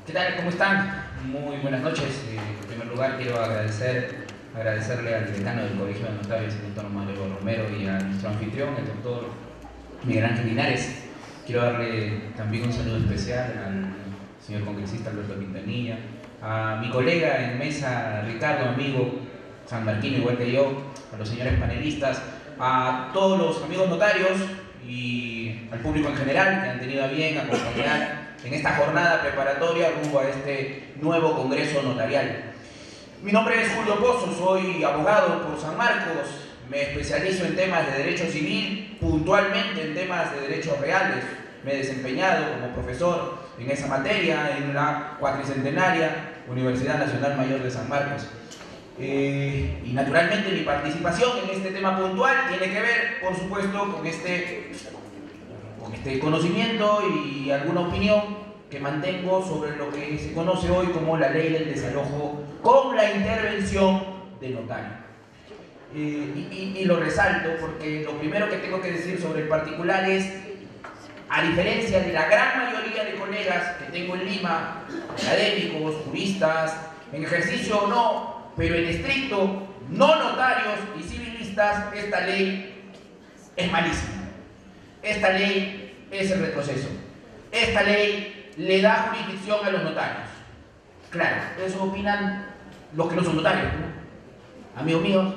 ¿Qué tal? ¿Cómo están? Muy buenas noches. En primer lugar quiero agradecerle al decano del Colegio de Notarios, el doctor Mario Romero, y a nuestro anfitrión, el doctor Miguel Ángel Linares. Quiero darle también un saludo especial al señor congresista Alberto Quintanilla, a mi colega en mesa, Ricardo, amigo sanmarquino igual que yo, a los señores panelistas, a todos los amigos notarios y al público en general que han tenido a bien acompañar en esta jornada preparatoria rumbo a este nuevo Congreso Notarial. Mi nombre es Julio Pozo, soy abogado por San Marcos, me especializo en temas de derecho civil, puntualmente en temas de derechos reales. Me he desempeñado como profesor en esa materia en la cuatricentenaria Universidad Nacional Mayor de San Marcos. Y naturalmente mi participación en este tema puntual tiene que ver, por supuesto, con este conocimiento y alguna opinión que mantengo sobre lo que se conoce hoy como la ley del desalojo con la intervención de notario. Y lo resalto porque lo primero que tengo que decir sobre el particular es, a diferencia de la gran mayoría de colegas que tengo en Lima, académicos, juristas, en ejercicio o no, pero en estricto, no notarios y civilistas, esta ley es malísima. Esta ley es el retroceso. Esta ley le da jurisdicción a los notarios. Claro, eso opinan los que no son notarios, ¿no? Amigos míos,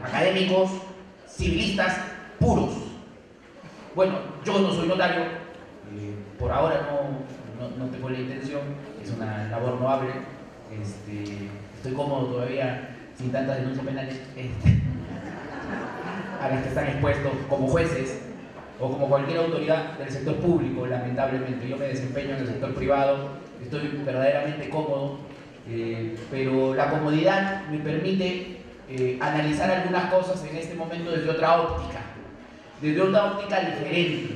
académicos, civilistas puros. Bueno, yo no soy notario, por ahora no tengo la intención, es una labor loable. Estoy cómodo todavía sin tantas denuncias penales a las que están expuestos como jueces o como cualquier autoridad del sector público. Lamentablemente yo me desempeño en el sector privado, estoy verdaderamente cómodo, pero la comodidad me permite analizar algunas cosas en este momento desde otra óptica diferente,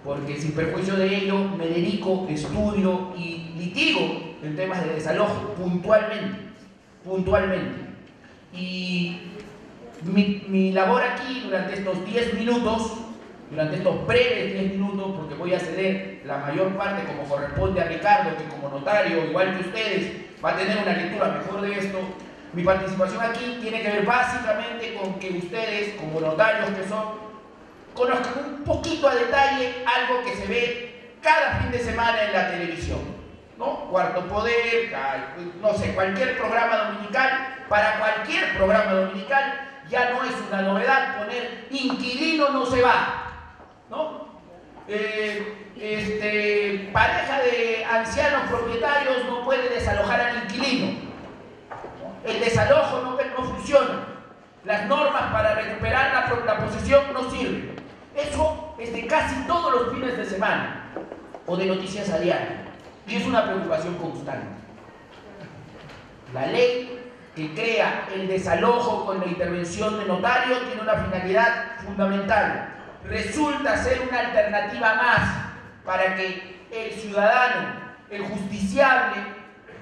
porque sin perjuicio de ello me dedico, estudio y litigo en temas de desalojo puntualmente. Y mi labor aquí durante estos 10 minutos, durante estos breves 10 minutos, porque voy a ceder la mayor parte como corresponde a Ricardo, que como notario, igual que ustedes, va a tener una lectura mejor de esto. Mi participación aquí tiene que ver básicamente con que ustedes, como notarios que son, conozcan un poquito a detalle algo que se ve cada fin de semana en la televisión, ¿no? Cuarto Poder, no sé, cualquier programa dominical. Para cualquier programa dominical ya no es una novedad poner inquilino no se va, ¿no? Pareja de ancianos propietarios no puede desalojar al inquilino. El desalojo no funciona. Las normas para recuperar la posesión no sirven. Eso es de casi todos los fines de semana o de noticias a diario, y es una preocupación constante. La ley que crea el desalojo con la intervención de notario tiene una finalidad fundamental. Resulta ser una alternativa más para que el ciudadano, el justiciable,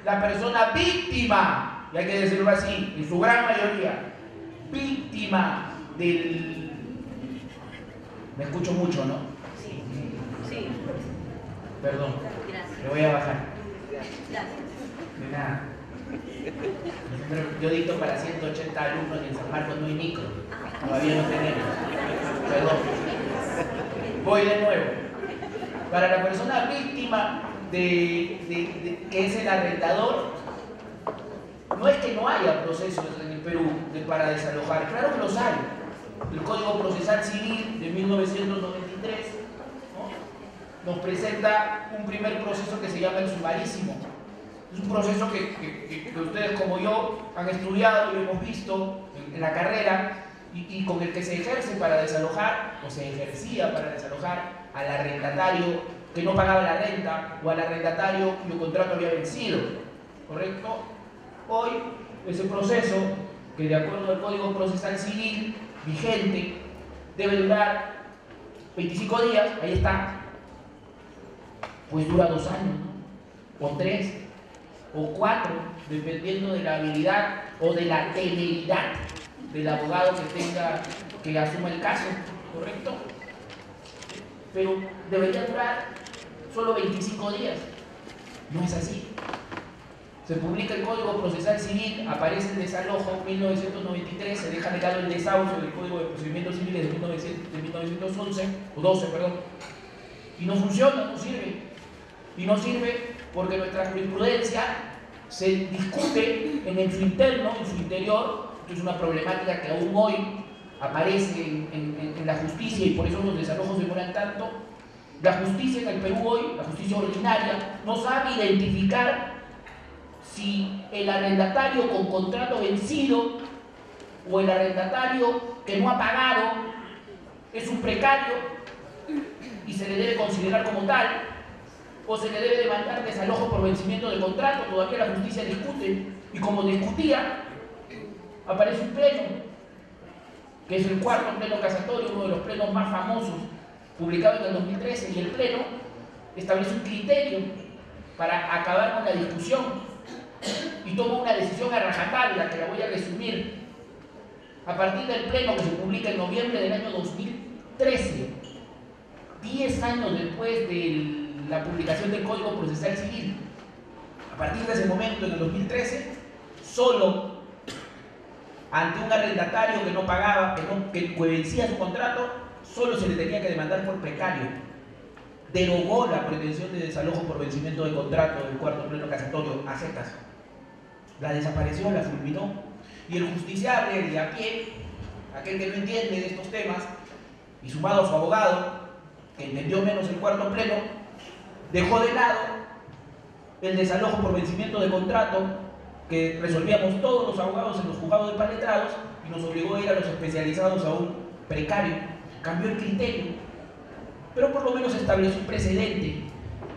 la persona víctima, y hay que decirlo así, en su gran mayoría, víctima del... Me escucho mucho, ¿no? Sí. Sí. Perdón. Gracias. Le voy a bajar. Gracias. De nada. Yo dicto para 180 alumnos y en San Marcos no hay micro. Todavía no tenemos. Perdón. Voy de nuevo. Para la persona víctima que es el arrendador, no es que no haya procesos en el Perú para desalojar. Claro que los hay. El Código Procesal Civil de 1993, ¿no?, nos presenta un primer proceso que se llama el sumarísimo. Es un proceso que ustedes como yo han estudiado y lo hemos visto en la carrera, y con el que se ejerce para desalojar, o se ejercía para desalojar al arrendatario que no pagaba la renta, o al arrendatario cuyo contrato había vencido, ¿correcto? Hoy ese proceso, que de acuerdo al Código Procesal Civil vigente, debe durar 25 días, ahí está, pues dura 2 años, ¿no?, o 3, o 4, dependiendo de la habilidad o de la temeridad del abogado que asuma el caso, ¿correcto? Pero debería durar solo 25 días. No es así. Se publica el Código Procesal Civil, aparece el desalojo 1993, se deja de lado el desahucio del Código de Procedimientos Civiles de 1911, o 12, perdón, y no funciona, no sirve. Y no sirve porque nuestra jurisprudencia se discute en su interno, en su interior. Esto es una problemática que aún hoy aparece en la justicia y por eso los desalojos demoran tanto. La justicia en el Perú hoy, la justicia ordinaria, no sabe identificar si el arrendatario con contrato vencido o el arrendatario que no ha pagado es un precario y se le debe considerar como tal, o se le debe demandar desalojo por vencimiento de contrato. Todavía la justicia discute, y como discutía, aparece un pleno, que es el cuarto pleno casatorio, uno de los plenos más famosos, publicado en el 2013, y el pleno establece un criterio para acabar con la discusión y toma una decisión a rajatabla, que la voy a resumir. A partir del pleno que se publica en noviembre del año 2013, 10 años después de la publicación del Código Procesal Civil, a partir de ese momento, en el 2013, solo ante un arrendatario que no pagaba, que vencía su contrato, solo se le tenía que demandar por precario. Derogó la pretensión de desalojo por vencimiento de contrato del cuarto pleno casatorio a secas. La desapareció, la fulminó. Y el justiciable de a pie, aquel que no entiende de estos temas, y sumado a su abogado, que entendió menos el cuarto pleno, dejó de lado el desalojo por vencimiento de contrato que resolvíamos todos los abogados en los juzgados de pan letrados y nos obligó a ir a los especializados a un precario. Cambió el criterio, pero por lo menos estableció un precedente,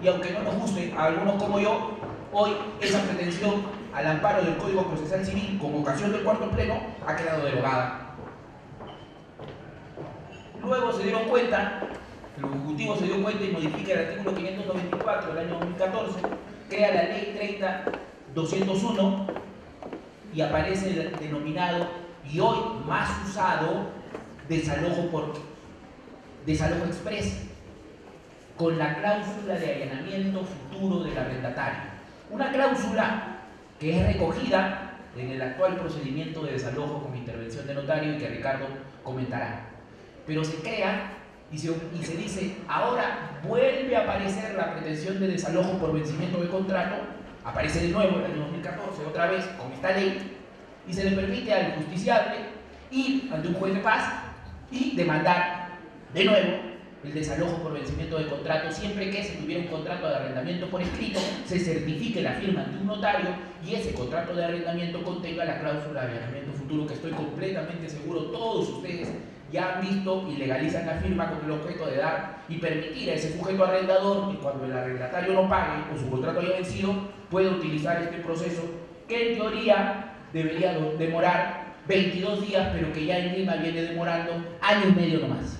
y aunque no nos guste a algunos como yo, hoy esa pretensión al amparo del Código Procesal Civil con ocasión del cuarto pleno ha quedado derogada. Luego se dieron cuenta, el Ejecutivo se dio cuenta y modifica el artículo 594 del año 2014, crea la ley 30.201 y aparece el denominado y hoy más usado desalojo express, con la cláusula de allanamiento futuro del arrendatario. Una cláusula que es recogida en el actual procedimiento de desalojo con intervención de notario y que Ricardo comentará. Pero se crea y se dice, ahora vuelve a aparecer la pretensión de desalojo por vencimiento de contrato, aparece de nuevo en el año 2014, otra vez con esta ley, y se le permite al justiciable ir ante un juez de paz y demandar de nuevo el desalojo por vencimiento de contrato, siempre que se tuviera un contrato de arrendamiento por escrito, se certifique la firma ante un notario y ese contrato de arrendamiento contenga la cláusula de allanamiento futuro, que estoy completamente seguro todos ustedes ya han visto, y legalizan la firma con el objeto de dar y permitir a ese sujeto arrendador que cuando el arrendatario no pague o su contrato haya vencido, pueda utilizar este proceso que en teoría debería demorar 22 días, pero que ya en Lima viene demorando año y medio nomás.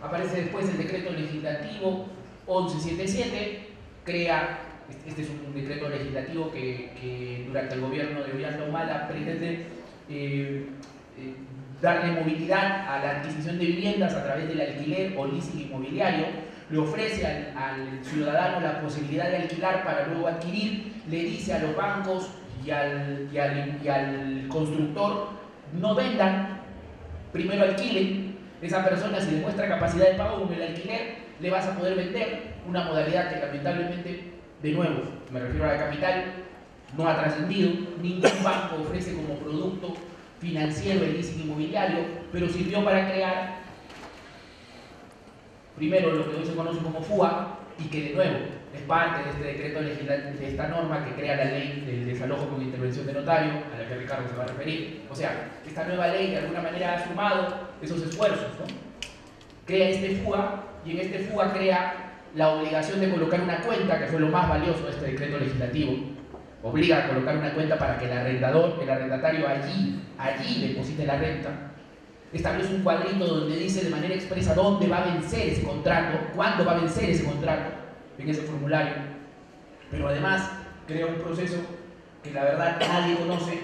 Aparece después el decreto legislativo 1177, crea, este es un decreto legislativo que durante el gobierno de Ollanta Humala pretende darle movilidad a la adquisición de viviendas a través del alquiler o leasing inmobiliario, le ofrece al ciudadano la posibilidad de alquilar para luego adquirir, le dice a los bancos y al constructor, no vendan, primero alquilen. Esa persona, si demuestra capacidad de pago con el alquiler, le vas a poder vender, una modalidad que lamentablemente, de nuevo, me refiero a la capital, no ha trascendido. Ningún banco ofrece como producto financiero el leasing inmobiliario, pero sirvió para crear primero lo que hoy se conoce como FUA, y que de nuevo es parte de este decreto legislativo, de esta norma que crea la ley del desalojo con intervención de notario, a la que Ricardo se va a referir. O sea, esta nueva ley de alguna manera ha sumado esos esfuerzos, ¿no? Crea este FUA, y en este FUA crea la obligación de colocar una cuenta, que fue lo más valioso de este decreto legislativo. Obliga a colocar una cuenta para que el arrendatario allí deposite la renta. Establece un cuadrito donde dice de manera expresa dónde va a vencer ese contrato, cuándo va a vencer ese contrato en ese formulario. Pero además crea un proceso que la verdad nadie conoce,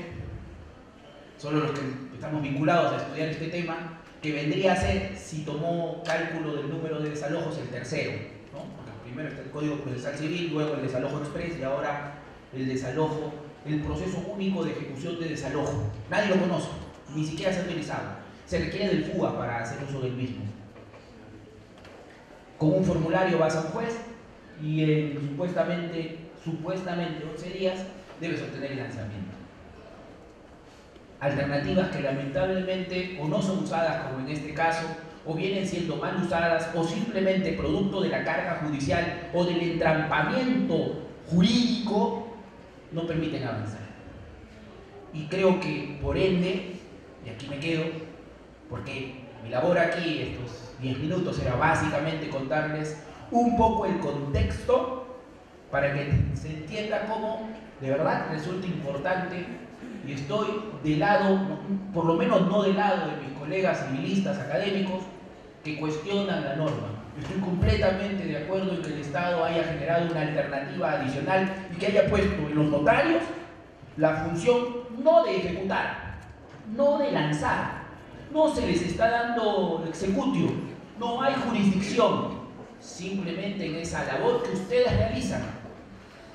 solo los que estamos vinculados a estudiar este tema, que vendría a ser, si tomó cálculo del número de desalojos, el tercero, ¿no? Porque primero está el Código Procesal Civil, luego el desalojo express y ahora el desalojo, el proceso único de ejecución de desalojo. Nadie lo conoce, ni siquiera se ha utilizado. Se requiere del FUA para hacer uso del mismo. Con un formulario vas a un juez y en supuestamente 11 días debes obtener el lanzamiento. Alternativas que lamentablemente o no son usadas como en este caso, o vienen siendo mal usadas, o simplemente producto de la carga judicial o del entrampamiento jurídico, no permiten avanzar. Y creo que por ende, y aquí me quedo, porque mi labor aquí, estos 10 minutos, era básicamente contarles un poco el contexto para que se entienda cómo de verdad resulta importante, y estoy de lado, por lo menos no del lado de mis colegas civilistas académicos que cuestionan la norma. Estoy completamente de acuerdo en que el Estado haya generado una alternativa adicional y que haya puesto en los notarios la función no de ejecutar, no de lanzar, no se les está dando executio, no hay jurisdicción, simplemente en esa labor que ustedes realizan,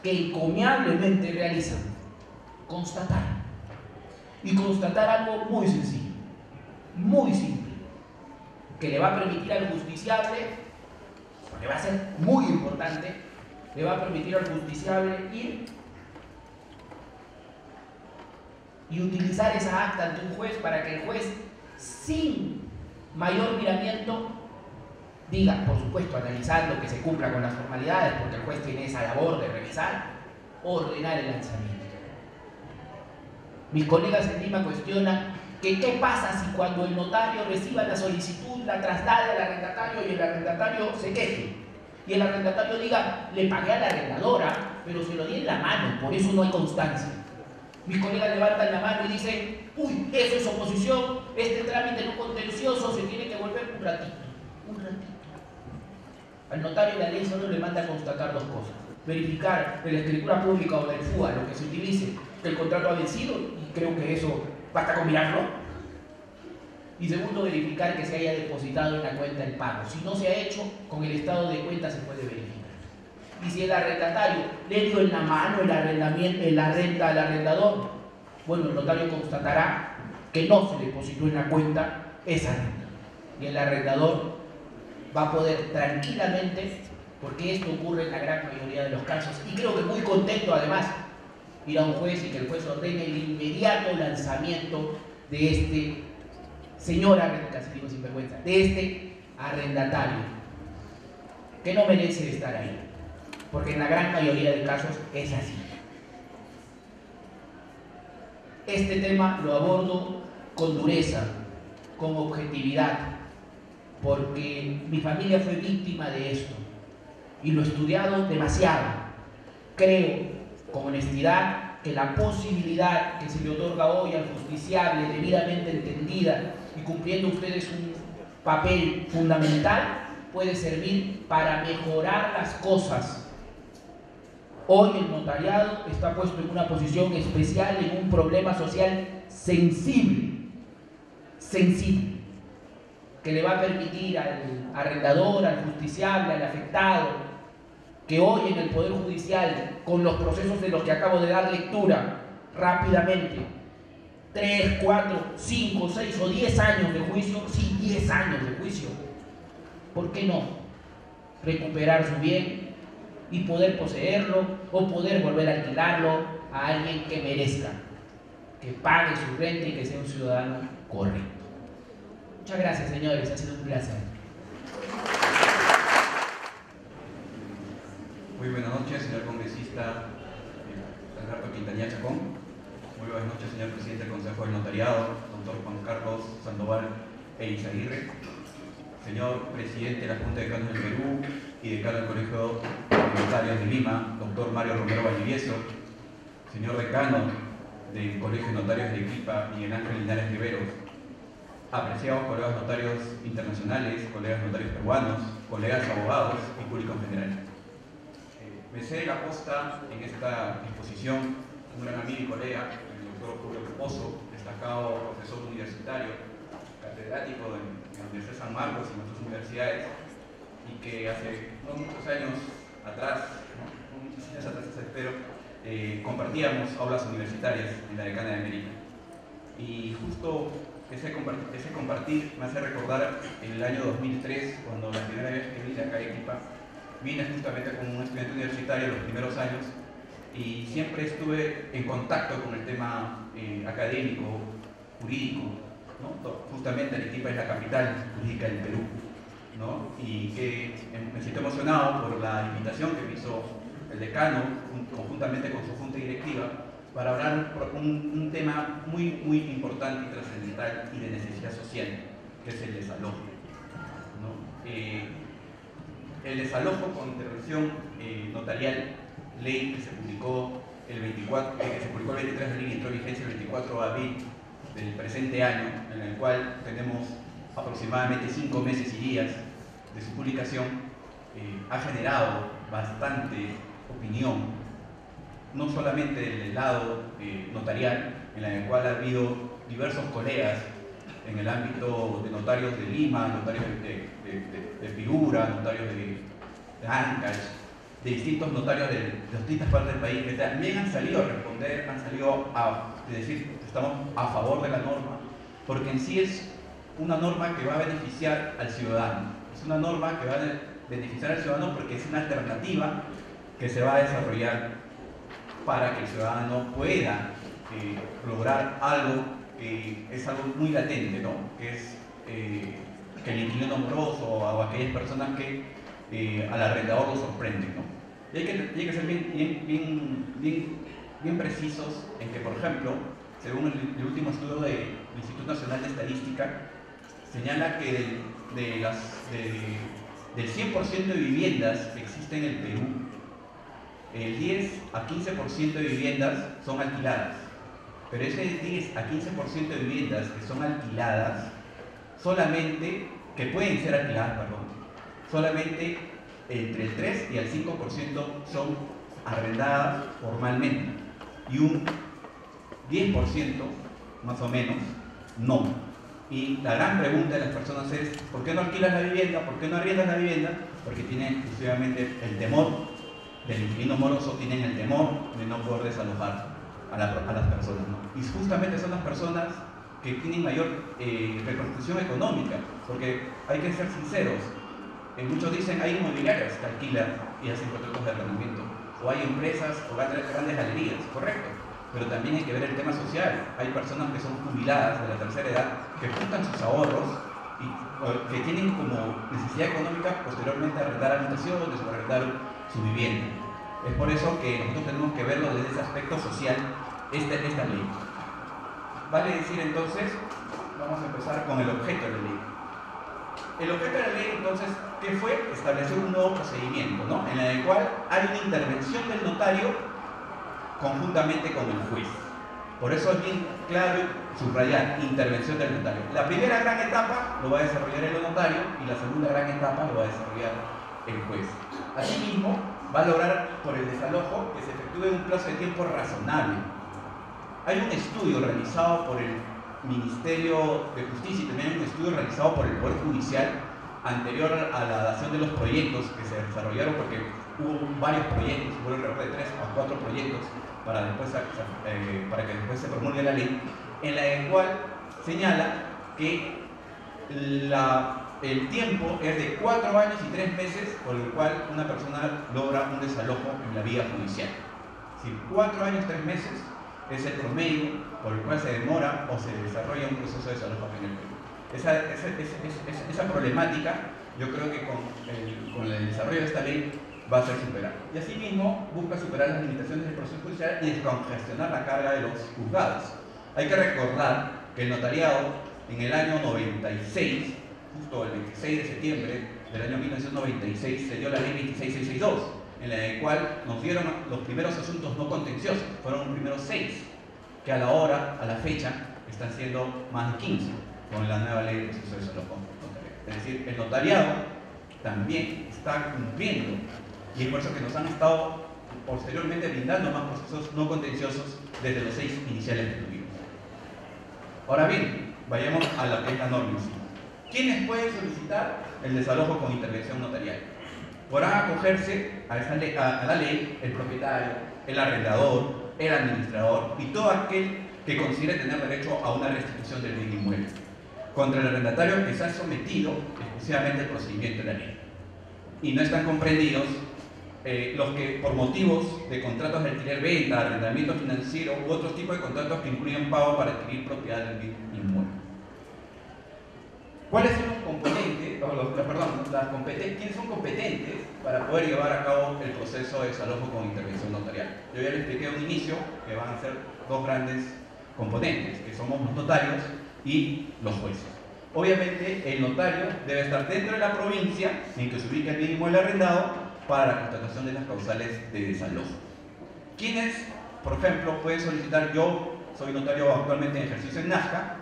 que encomiablemente realizan, constatar. Y constatar algo muy sencillo, muy simple, que le va a permitir al justiciable, porque va a ser muy importante, le va a permitir al justiciable ir y utilizar esa acta ante un juez para que el juez, sin mayor miramiento, diga, por supuesto, analizando que se cumpla con las formalidades, porque el juez tiene esa labor de revisar, ordenar el lanzamiento. Mis colegas en Lima cuestionan que qué pasa si cuando el notario reciba la solicitud, la traslade al arrendatario y el arrendatario se queje. Y el arrendatario diga, le pagué a la arrendadora, pero se lo di en la mano, por eso no hay constancia. Mis colegas levantan la mano y dicen, uy, eso es oposición, este trámite no contencioso se tiene que volver un ratito. Al notario la ley solo le manda a constatar dos cosas: verificar de la escritura pública o del FUA, lo que se utilice, que el contrato ha vencido, y creo que eso basta con mirarlo. Y segundo, verificar que se haya depositado en la cuenta el pago. Si no se ha hecho, con el estado de cuenta se puede verificar. Y si el arrendatario le dio en la mano la renta al arrendador, bueno, el notario constatará que no se depositó en la cuenta esa renta. Y el arrendador va a poder tranquilamente, porque esto ocurre en la gran mayoría de los casos, y creo que muy contento además, ir a un juez y que el juez ordene el inmediato lanzamiento de este señor arrendatario, sinvergüenza, de este arrendatario, que no merece estar ahí, porque en la gran mayoría de casos es así. Este tema lo abordo con dureza, con objetividad, porque mi familia fue víctima de esto y lo he estudiado demasiado. Creo con honestidad que la posibilidad que se le otorga hoy al justiciable, debidamente entendida y cumpliendo ustedes un papel fundamental, puede servir para mejorar las cosas. Hoy el notariado está puesto en una posición especial, en un problema social sensible, que le va a permitir al arrendador, al justiciable, al afectado, que hoy en el Poder Judicial, con los procesos de los que acabo de dar lectura rápidamente, 3, 4, 5, 6 o 10 años de juicio, sí, 10 años de juicio, ¿por qué no recuperar su bien y poder poseerlo o poder volver a alquilarlo a alguien que merezca, que pague su renta y que sea un ciudadano correcto? Muchas gracias, señores, ha sido un placer. Muy buenas noches, señor congresista Alberto Quintanilla Chacón. Muy buenas noches, señor presidente del Consejo del Notariado, doctor Juan Carlos Sandoval Eizaguirre. Señor presidente de la Junta de Decanos del Perú y decano del Colegio de Notarios de Lima, doctor Mario Romero Valdivieso. Señor decano del Colegio de Notarios de Arequipa, Miguel Ángel Linares Riveros. Apreciados colegas notarios internacionales, colegas notarios peruanos, colegas abogados y público en general. Me cede la posta en esta exposición un gran amigo y colega, el doctor Julio Pozo, destacado profesor universitario, catedrático en Marcos y nuestras universidades, y que hace no muchos años atrás, espero, compartíamos aulas universitarias en la Decana de América. Y justo ese compartir me hace recordar el año 2003, cuando la primera vez que vine acá a Arequipa, vine justamente como un estudiante universitario los primeros años, y siempre estuve en contacto con el tema académico, jurídico, ¿no? Justamente Arequipa es la capital jurídica del Perú, ¿no? Y que me siento emocionado por la invitación que me hizo el decano, conjuntamente con su junta directiva, para hablar por un tema muy importante y trascendental y de necesidad social, que es el desalojo, ¿no? El desalojo con intervención notarial, ley que se publicó el 23 de abril y entró en vigencia el 24 de abril del presente año, en el cual tenemos aproximadamente 5 meses y días de su publicación, ha generado bastante opinión, no solamente del lado notarial, en el cual ha habido diversos colegas en el ámbito de notarios de Lima, notarios de Piura, notarios de Ancash, de distintos notarios de distintas partes del país, que también han salido a responder, han salido a decir que estamos a favor de la norma, porque en sí es una norma que va a beneficiar al ciudadano. Es una norma que va a beneficiar al ciudadano porque es una alternativa que se va a desarrollar para que el ciudadano pueda lograr algo que es algo muy latente, ¿no? Que es que el inquilino moroso o aquellas personas que al arrendador lo sorprenden, ¿no? Y hay que ser bien precisos en que, por ejemplo, según el último estudio del Instituto Nacional de Estadística, señala que del 100% de viviendas que existen en el Perú, el 10 a 15% de viviendas son alquiladas. Pero ese 10 a 15% de viviendas que son alquiladas, que pueden ser alquiladas, solamente entre el 3 y el 5% son arrendadas formalmente. Y un 10% más o menos no. Y la gran pregunta de las personas es: ¿por qué no alquilas la vivienda? ¿Por qué no arriendas la vivienda? Porque tienen exclusivamente el temor del inquilino moroso, tienen el temor de no poder desalojar a las personas, ¿no? Y justamente son las personas que tienen mayor repercusión económica, porque hay que ser sinceros. Muchos dicen hay inmobiliarias que alquilan y hacen contratos de arrendamiento, o hay empresas o grandes galerías, correcto, pero también hay que ver el tema social. Hay personas que son jubiladas de la tercera edad, que juntan sus ahorros y que tienen como necesidad económica posteriormente arrendar habitaciones o arrendar su vivienda. Es por eso que nosotros tenemos que verlo desde ese aspecto social, esta ley. Vale decir entonces, vamos a empezar con el objeto de la ley. El objeto de la ley, entonces, ¿qué fue? Establecer un nuevo procedimiento, ¿no? En el cual hay una intervención del notario conjuntamente con el juez. Por eso es bien claro subrayar: intervención del notario. La primera gran etapa lo va a desarrollar el notario y la segunda gran etapa lo va a desarrollar el juez. Asimismo, va a lograr por el desalojo que se efectúe en un plazo de tiempo razonable. Hay un estudio realizado por el Ministerio de Justicia y también hay un estudio realizado por el Poder Judicial anterior a la dación de los proyectos que se desarrollaron, porque hubo varios proyectos, hubo alrededor de 3 o 4 proyectos para que después se promulgue la ley, en la cual señala que el tiempo es de 4 años y 3 meses por el cual una persona logra un desalojo en la vía judicial. Es decir, 4 años y 3 meses es el promedio por el cual se demora o se desarrolla un proceso de desalojo en el Perú. Esa problemática, yo creo que con el desarrollo de esta ley va a ser superada. Y asimismo busca superar las limitaciones del proceso judicial y descongestionar la carga de los juzgados. Hay que recordar que el notariado en el año 96, justo el 26 de septiembre del año 1996, se dio la ley 26662, en la cual nos dieron los primeros asuntos no contenciosos. Fueron los primeros 6, que a la fecha, están siendo más de 15 con la nueva ley de proceso de desalojo notarial. Es decir, el notariado también está cumpliendo, y es por eso que nos han estado posteriormente brindando más procesos no contenciosos desde los 6 iniciales que tuvimos. Ahora bien, vayamos a la norma en sí. ¿Quiénes pueden solicitar el desalojo con intervención notarial? Podrán acogerse a la ley el propietario, el arrendador, el administrador y todo aquel que considere tener derecho a una restitución del bien inmueble contra el arrendatario que se ha sometido exclusivamente al procedimiento de la ley. Y no están comprendidos los que por motivos de contratos de alquiler-venta, arrendamiento financiero u otros tipos de contratos que incluyen pago para adquirir propiedad del bien inmueble. ¿Cuáles son los componentes, quiénes son competentes para poder llevar a cabo el proceso de desalojo con intervención notarial? Yo ya les expliqué a un inicio que van a ser dos grandes componentes, que somos los notarios y los jueces. Obviamente el notario debe estar dentro de la provincia en que se ubica el bien inmueble arrendado para la constatación de las causales de desalojo. ¿Quiénes, por ejemplo, pueden solicitar? Yo soy notario actualmente en ejercicio en Nazca.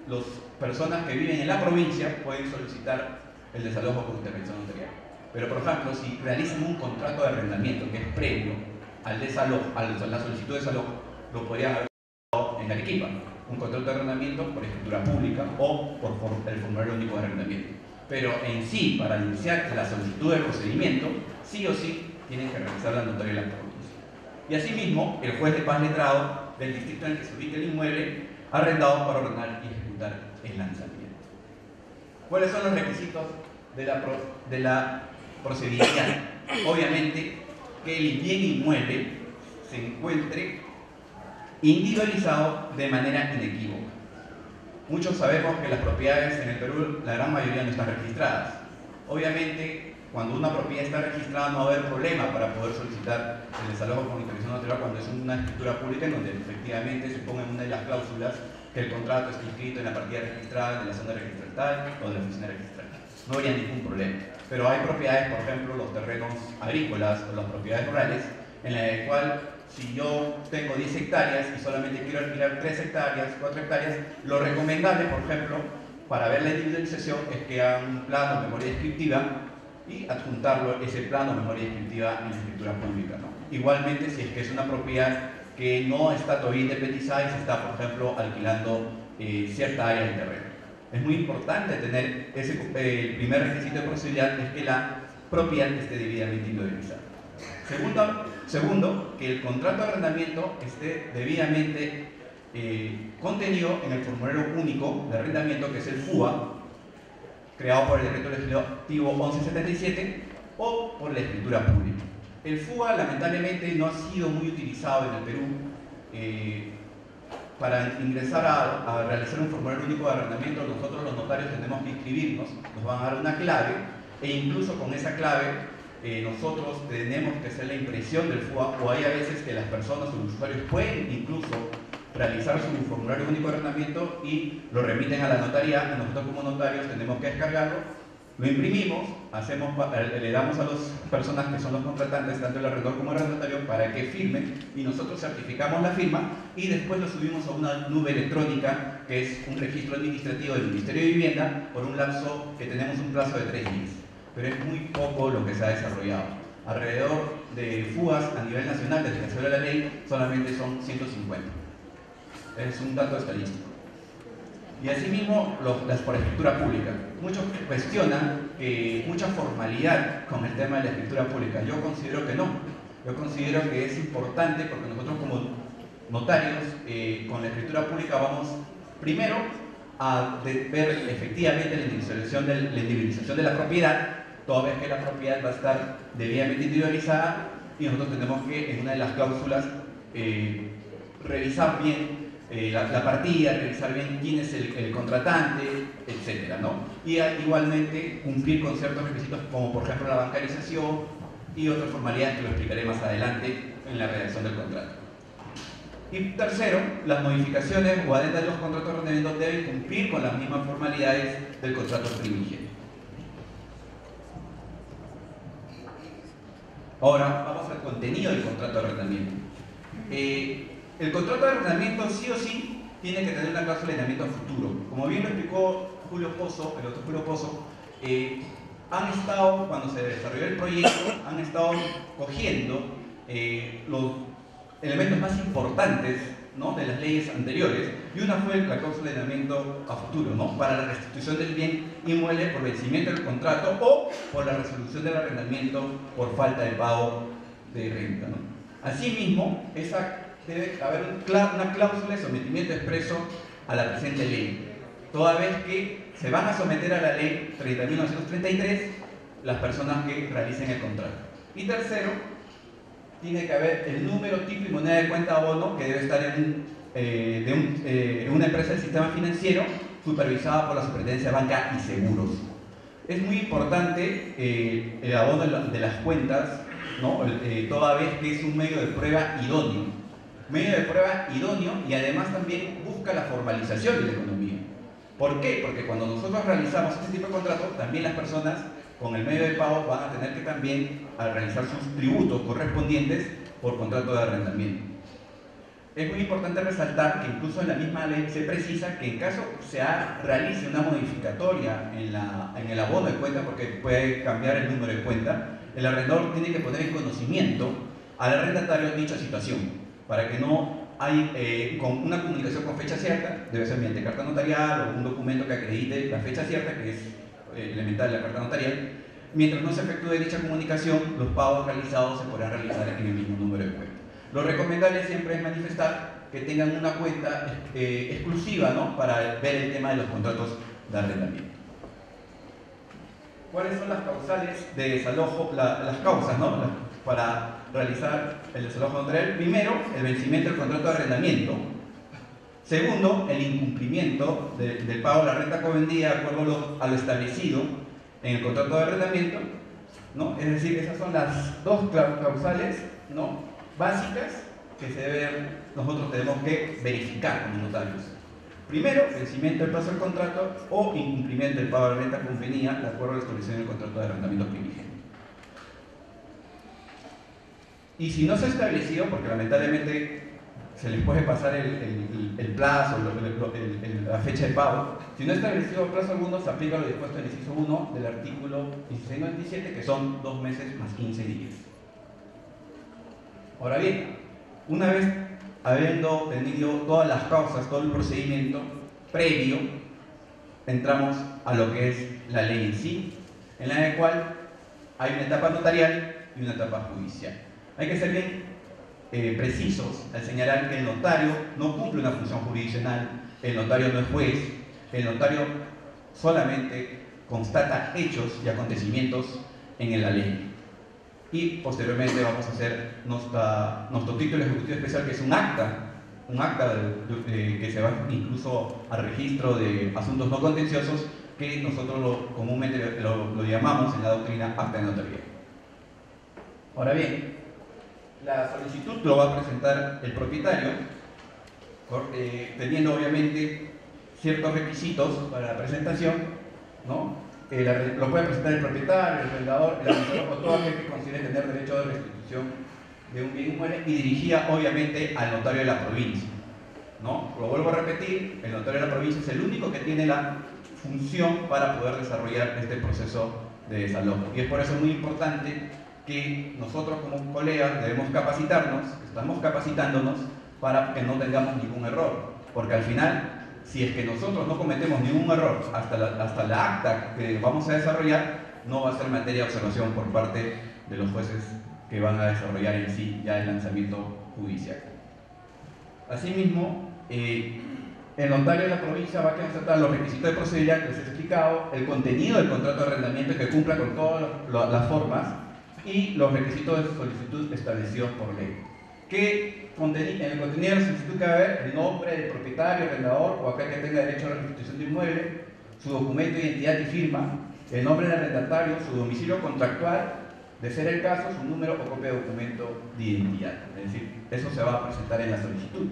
Las personas que viven en la provincia pueden solicitar el desalojo con intervención notarial. Pero, por ejemplo, si realizan un contrato de arrendamiento que es previo al desalojo, a la solicitud de desalojo, lo podrían haber en Arequipa, un contrato de arrendamiento por escritura pública o por el formulario único de arrendamiento. Pero en sí, para iniciar la solicitud del procedimiento, sí o sí tienen que realizar la notaria de la provincia. Y asimismo, el juez de paz letrado del distrito en el que se ubica el inmueble arrendado para ordenar y ejecutar el lanzamiento. ¿Cuáles son los requisitos de la procedibilidad? Obviamente, que el bien inmueble se encuentre individualizado de manera inequívoca. Muchos sabemos que las propiedades en el Perú, la gran mayoría no están registradas. Obviamente, cuando una propiedad está registrada no va a haber problema para poder solicitar el desalojo con intervención notarial cuando es una escritura pública en donde efectivamente se ponga en una de las cláusulas que el contrato está inscrito en la partida registrada de la zona registral tal o de la oficina registral. No habría ningún problema. Pero hay propiedades, por ejemplo, los terrenos agrícolas o las propiedades rurales, en la cual si yo tengo 10 hectáreas y solamente quiero alquilar 3 hectáreas, 4 hectáreas, lo recomendable, por ejemplo, para ver la individualización es que hagan un plano de memoria descriptiva y adjuntarlo ese plano de memoria descriptiva en la escritura pública, ¿no? Igualmente, si es que es una propiedad que no está todavía independizada y se está, por ejemplo, alquilando cierta área de terreno. Es muy importante tener el primer requisito de procedibilidad, es que la propiedad esté debidamente individualizada. Segundo, que el contrato de arrendamiento esté debidamente contenido en el formulario único de arrendamiento, que es el FUA, creado por el Decreto Legislativo 1177 o por la escritura pública. El FUA lamentablemente no ha sido muy utilizado en el Perú. Para ingresar a realizar un formulario único de arrendamiento, nosotros los notarios tenemos que inscribirnos, nos van a dar una clave e incluso con esa clave nosotros tenemos que hacer la impresión del FUA, o hay a veces que las personas o los usuarios pueden incluso realizar su formulario único de arrendamiento y lo remiten a la notaría, y nosotros como notarios tenemos que descargarlo, lo imprimimos, le damos a las personas que son los contratantes, tanto el arrendador como el arrendatario, para que firmen y nosotros certificamos la firma y después lo subimos a una nube electrónica que es un registro administrativo del Ministerio de Vivienda por un lapso que tenemos un plazo de 3 días. Pero es muy poco lo que se ha desarrollado. Alrededor de FUAs a nivel nacional, desde que se la ley, solamente son 150. Es un dato estadístico. Y asimismo, las por escritura pública. Muchos cuestionan mucha formalidad con el tema de la escritura pública. Yo considero que no. Yo considero que es importante porque nosotros como notarios, con la escritura pública vamos primero a ver efectivamente la individualización de la propiedad, toda vez que la propiedad va a estar debidamente individualizada y nosotros tenemos que en una de las cláusulas revisar bien la partida, revisar bien quién es el contratante, etcétera, ¿no? Y igualmente cumplir con ciertos requisitos como por ejemplo la bancarización y otras formalidades que lo explicaré más adelante en la redacción del contrato. Y tercero, las modificaciones o adendas de los contratos de arrendamiento deben cumplir con las mismas formalidades del contrato primigenio. Ahora vamos al contenido del contrato de arrendamiento. El contrato de arrendamiento sí o sí tiene que tener una cláusula de arrendamiento a futuro. Como bien lo explicó Julio Pozo, el doctor Julio Pozo, han estado, cuando se desarrolló el proyecto, han estado cogiendo los elementos más importantes ¿no?, de las leyes anteriores, y una fue la cláusula de arrendamiento a futuro, ¿no?, para la restitución del bien inmueble por vencimiento del contrato o por la resolución del arrendamiento por falta de pago de renta, ¿no? Asimismo, debe haber una cláusula de sometimiento expreso a la presente ley, toda vez que se van a someter a la ley 30.933 las personas que realicen el contrato. Y tercero, tiene que haber el número, tipo y moneda de cuenta abono que debe estar en una empresa del sistema financiero supervisada por la Superintendencia de Banca y Seguros. Es muy importante el abono de las cuentas, ¿no?, toda vez que es un medio de prueba idóneo. Medio de prueba idóneo, y además también busca la formalización de la economía. ¿Por qué? Porque cuando nosotros realizamos este tipo de contratos, también las personas con el medio de pago van a tener que también realizar sus tributos correspondientes por contrato de arrendamiento. Es muy importante resaltar que incluso en la misma ley se precisa que en caso se realice una modificatoria en el abono de cuenta, porque puede cambiar el número de cuenta, el arrendador tiene que poner en conocimiento al arrendatario dicha situación, para que no hay con una comunicación con fecha cierta, debe ser mediante carta notarial o un documento que acredite la fecha cierta, que es elemental de la carta notarial. Mientras no se efectúe dicha comunicación, los pagos realizados se podrán realizar en el mismo número de cuenta. Lo recomendable siempre es manifestar que tengan una cuenta exclusiva, ¿no?, para ver el tema de los contratos de arrendamiento. ¿Cuáles son las causales de desalojo? Las causas, ¿no?, para realizar el desalojo notarial. Primero, el vencimiento del contrato de arrendamiento. Segundo, el incumplimiento del pago de la renta covendida de acuerdo a lo establecido en el contrato de arrendamiento, ¿no? Es decir, esas son las dos causales, ¿no?, básicas que nosotros tenemos que verificar como notarios. Primero, vencimiento del plazo del contrato o incumplimiento del pago de la renta convenida de acuerdo a la establecido en el contrato de arrendamiento primigenio. Y si no se ha establecido, porque lamentablemente se les puede pasar el plazo, la fecha de pago, si no ha establecido plazo alguno, se aplica lo dispuesto en el inciso 1 del artículo 1697, que son 2 meses más 15 días. Ahora bien, una vez habiendo tenido todas las causas, todo el procedimiento previo, entramos a lo que es la ley en sí, en la cual hay una etapa notarial y una etapa judicial. Hay que ser bien precisos al señalar que el notario no cumple una función jurisdiccional, el notario no es juez, el notario solamente constata hechos y acontecimientos en la ley. Y posteriormente vamos a hacer nuestro título ejecutivo especial, que es un acta que se va incluso al registro de asuntos no contenciosos, que nosotros comúnmente lo llamamos en la doctrina acta de notaría. Ahora bien, la solicitud lo va a presentar el propietario, teniendo obviamente ciertos requisitos para la presentación, ¿no? Lo puede presentar el propietario, el arrendador, el administrador o todo aquel que considere tener derecho de restitución de un bien inmueble, y dirigida obviamente al notario de la provincia, ¿no? Lo vuelvo a repetir, el notario de la provincia es el único que tiene la función para poder desarrollar este proceso de desalojo, y es por eso muy importante que nosotros como colegas debemos capacitarnos, estamos capacitándonos para que no tengamos ningún error, porque al final, si es que nosotros no cometemos ningún error hasta la acta que vamos a desarrollar, no va a ser materia de observación por parte de los jueces que van a desarrollar en sí ya el lanzamiento judicial. Asimismo, el notario de la provincia va a constatar los requisitos de procedibilidad que les he explicado, el contenido del contrato de arrendamiento que cumpla con todas las formas y los requisitos de solicitud establecidos por ley. En el contenido de la solicitud que va a haber el nombre del propietario, arrendador o aquel que tenga derecho a la restitución de inmueble, su documento de identidad y firma, el nombre del arrendatario, su domicilio contractual, de ser el caso, su número o copia de documento de identidad. Es decir, eso se va a presentar en la solicitud.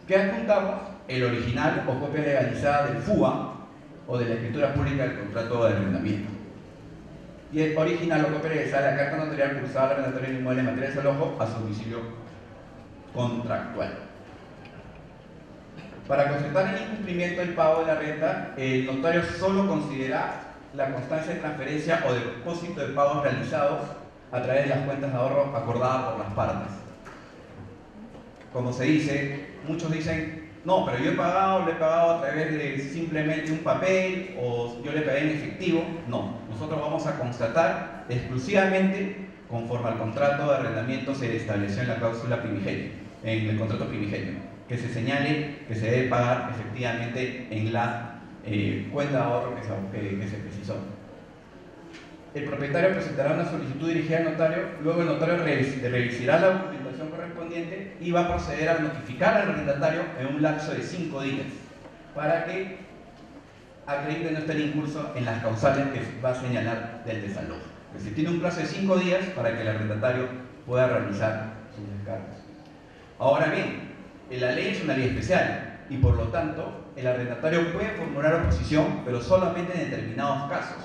¿Qué adjuntamos? El original o copia legalizada del FUA o de la escritura pública del contrato de arrendamiento. Y el original o copia legalizada de la carta notarial cursada al arrendatario del inmueble en materia de desalojo a su domicilio contractual. Para constatar el incumplimiento del pago de la renta, el notario solo considera la constancia de transferencia o depósito de pagos realizados a través de las cuentas de ahorro acordadas por las partes. Como se dice, muchos dicen, no, pero yo he pagado, lo he pagado a través de simplemente un papel o yo le pagué en efectivo. No, nosotros vamos a constatar exclusivamente conforme al contrato de arrendamiento se estableció en la cláusula primigenia, en el contrato primigenio, que se señale que se debe pagar efectivamente en la cuenta de ahorro que se precisó. El propietario presentará una solicitud dirigida al notario, luego el notario revisará la documentación correspondiente y va a proceder a notificar al arrendatario en un lapso de 5 días para que acredite no estar incurso en las causales que va a señalar del desalojo. Es decir, tiene un plazo de 5 días para que el arrendatario pueda realizar sus descargos. Ahora bien, la ley es una ley especial y por lo tanto el arrendatario puede formular oposición, pero solamente en determinados casos.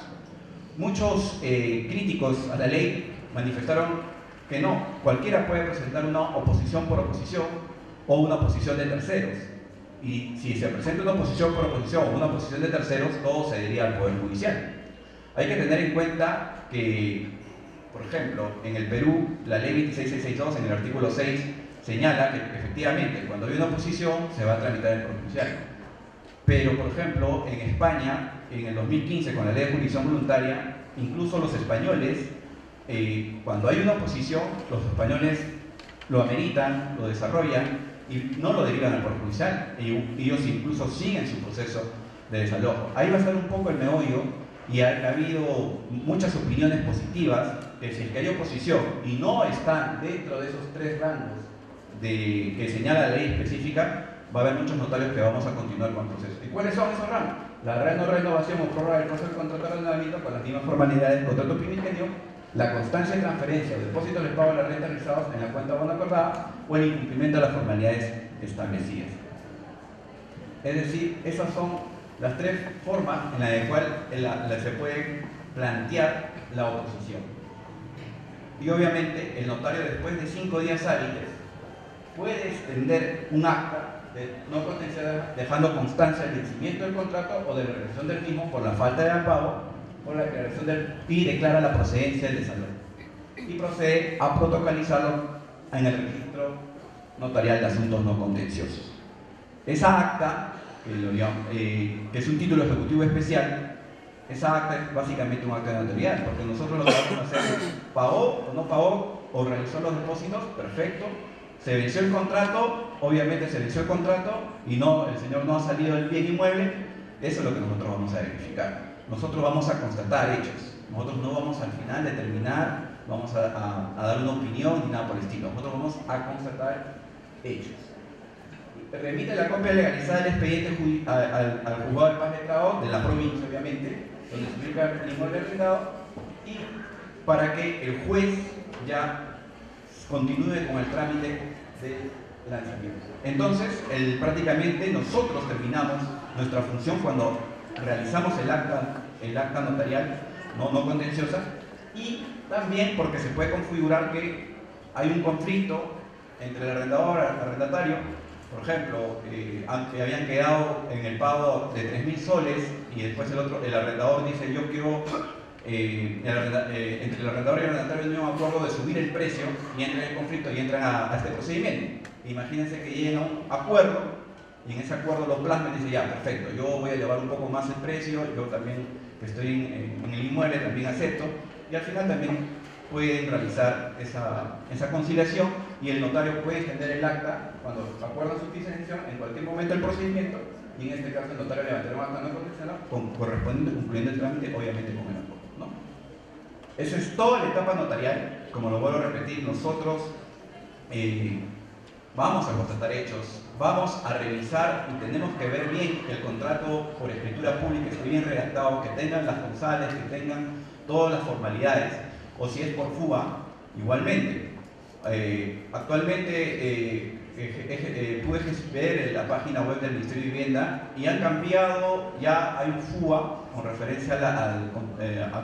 Muchos críticos a la ley manifestaron que no, cualquiera puede presentar una oposición por oposición o una oposición de terceros. Y si se presenta una oposición por oposición o una oposición de terceros, todo se diría al Poder Judicial. Hay que tener en cuenta que, por ejemplo, en el Perú, la ley 26662, en el artículo 6, señala que efectivamente cuando hay una oposición se va a tramitar en el Poder Judicial. Pero, por ejemplo, en España, en el 2015, con la ley de jurisdicción voluntaria, incluso los españoles, cuando hay una oposición, los españoles lo ameritan, lo desarrollan y no lo derivan al Poder Judicial. Ellos incluso siguen su proceso de desalojo. Ahí va a estar un poco el meollo y ha habido muchas opiniones positivas que si es que hay oposición y no están dentro de esos 3 rangos que señala la ley específica, va a haber muchos notarios que vamos a continuar con el proceso. ¿Y cuáles son esos rangos? La renovación o prórroga del proceso del contrato de arrendamiento con las mismas formalidades del contrato primigenio, la constancia de transferencia o depósito del pago de la renta realizados en la cuenta bono acordada o el incumplimiento de las formalidades establecidas. Es decir, esas son las 3 formas en las cuales se puede plantear la oposición. Y obviamente el notario, después de 5 días hábiles, puede extender un acta de no contenciosa dejando constancia del vencimiento del contrato o de la realización del mismo por la falta de pago o la declaración y declara la procedencia del desalojo y procede a protocolizarlo en el registro notarial de asuntos no contenciosos. Esa acta, que es un título ejecutivo especial, esa acta es básicamente un acta de notariedad, porque nosotros lo que vamos a hacer es pagó o no pagó o realizó los depósitos, perfecto. Se venció el contrato, obviamente se venció el contrato y no, el señor no ha salido del bien inmueble. Eso es lo que nosotros vamos a verificar. Nosotros vamos a constatar hechos. Nosotros no vamos al final determinar, vamos a dar una opinión ni nada por el estilo. Nosotros vamos a constatar hechos. Remite la copia legalizada del expediente al juzgado de paz letrado de la provincia, obviamente, donde se ubica el inmueble arrendado, y para que el juez ya continúe con el trámite de lanzamiento. Entonces, prácticamente nosotros terminamos nuestra función cuando realizamos el acta notarial no contenciosa, y también porque se puede configurar que hay un conflicto entre el arrendador y el arrendatario. Por ejemplo, habían quedado en el pago de 3.000 soles y después el arrendador dice yo quiero entre el arrendador y el arrendatario hay un acuerdo de subir el precio y entran en conflicto y entran a este procedimiento. Imagínense que lleguen a un acuerdo y en ese acuerdo lo plasman y dicen ya, perfecto, yo voy a llevar un poco más el precio, yo también que estoy en el inmueble también acepto, y al final también pueden realizar esa conciliación y el notario puede extender el acta cuando acuerdan su disposición en cualquier momento del procedimiento, y en este caso el notario levantará un acta no condicional correspondiente concluyendo el trámite, obviamente con el acuerdo. Eso es toda la etapa notarial. Como lo vuelvo a repetir, nosotros vamos a constatar hechos, vamos a revisar y tenemos que ver bien que el contrato por escritura pública esté bien redactado, que tengan las causales, que tengan todas las formalidades, o si es por fuga, igualmente. Actualmente pude ver en la página web del Ministerio de Vivienda y han cambiado, ya hay un fuga con referencia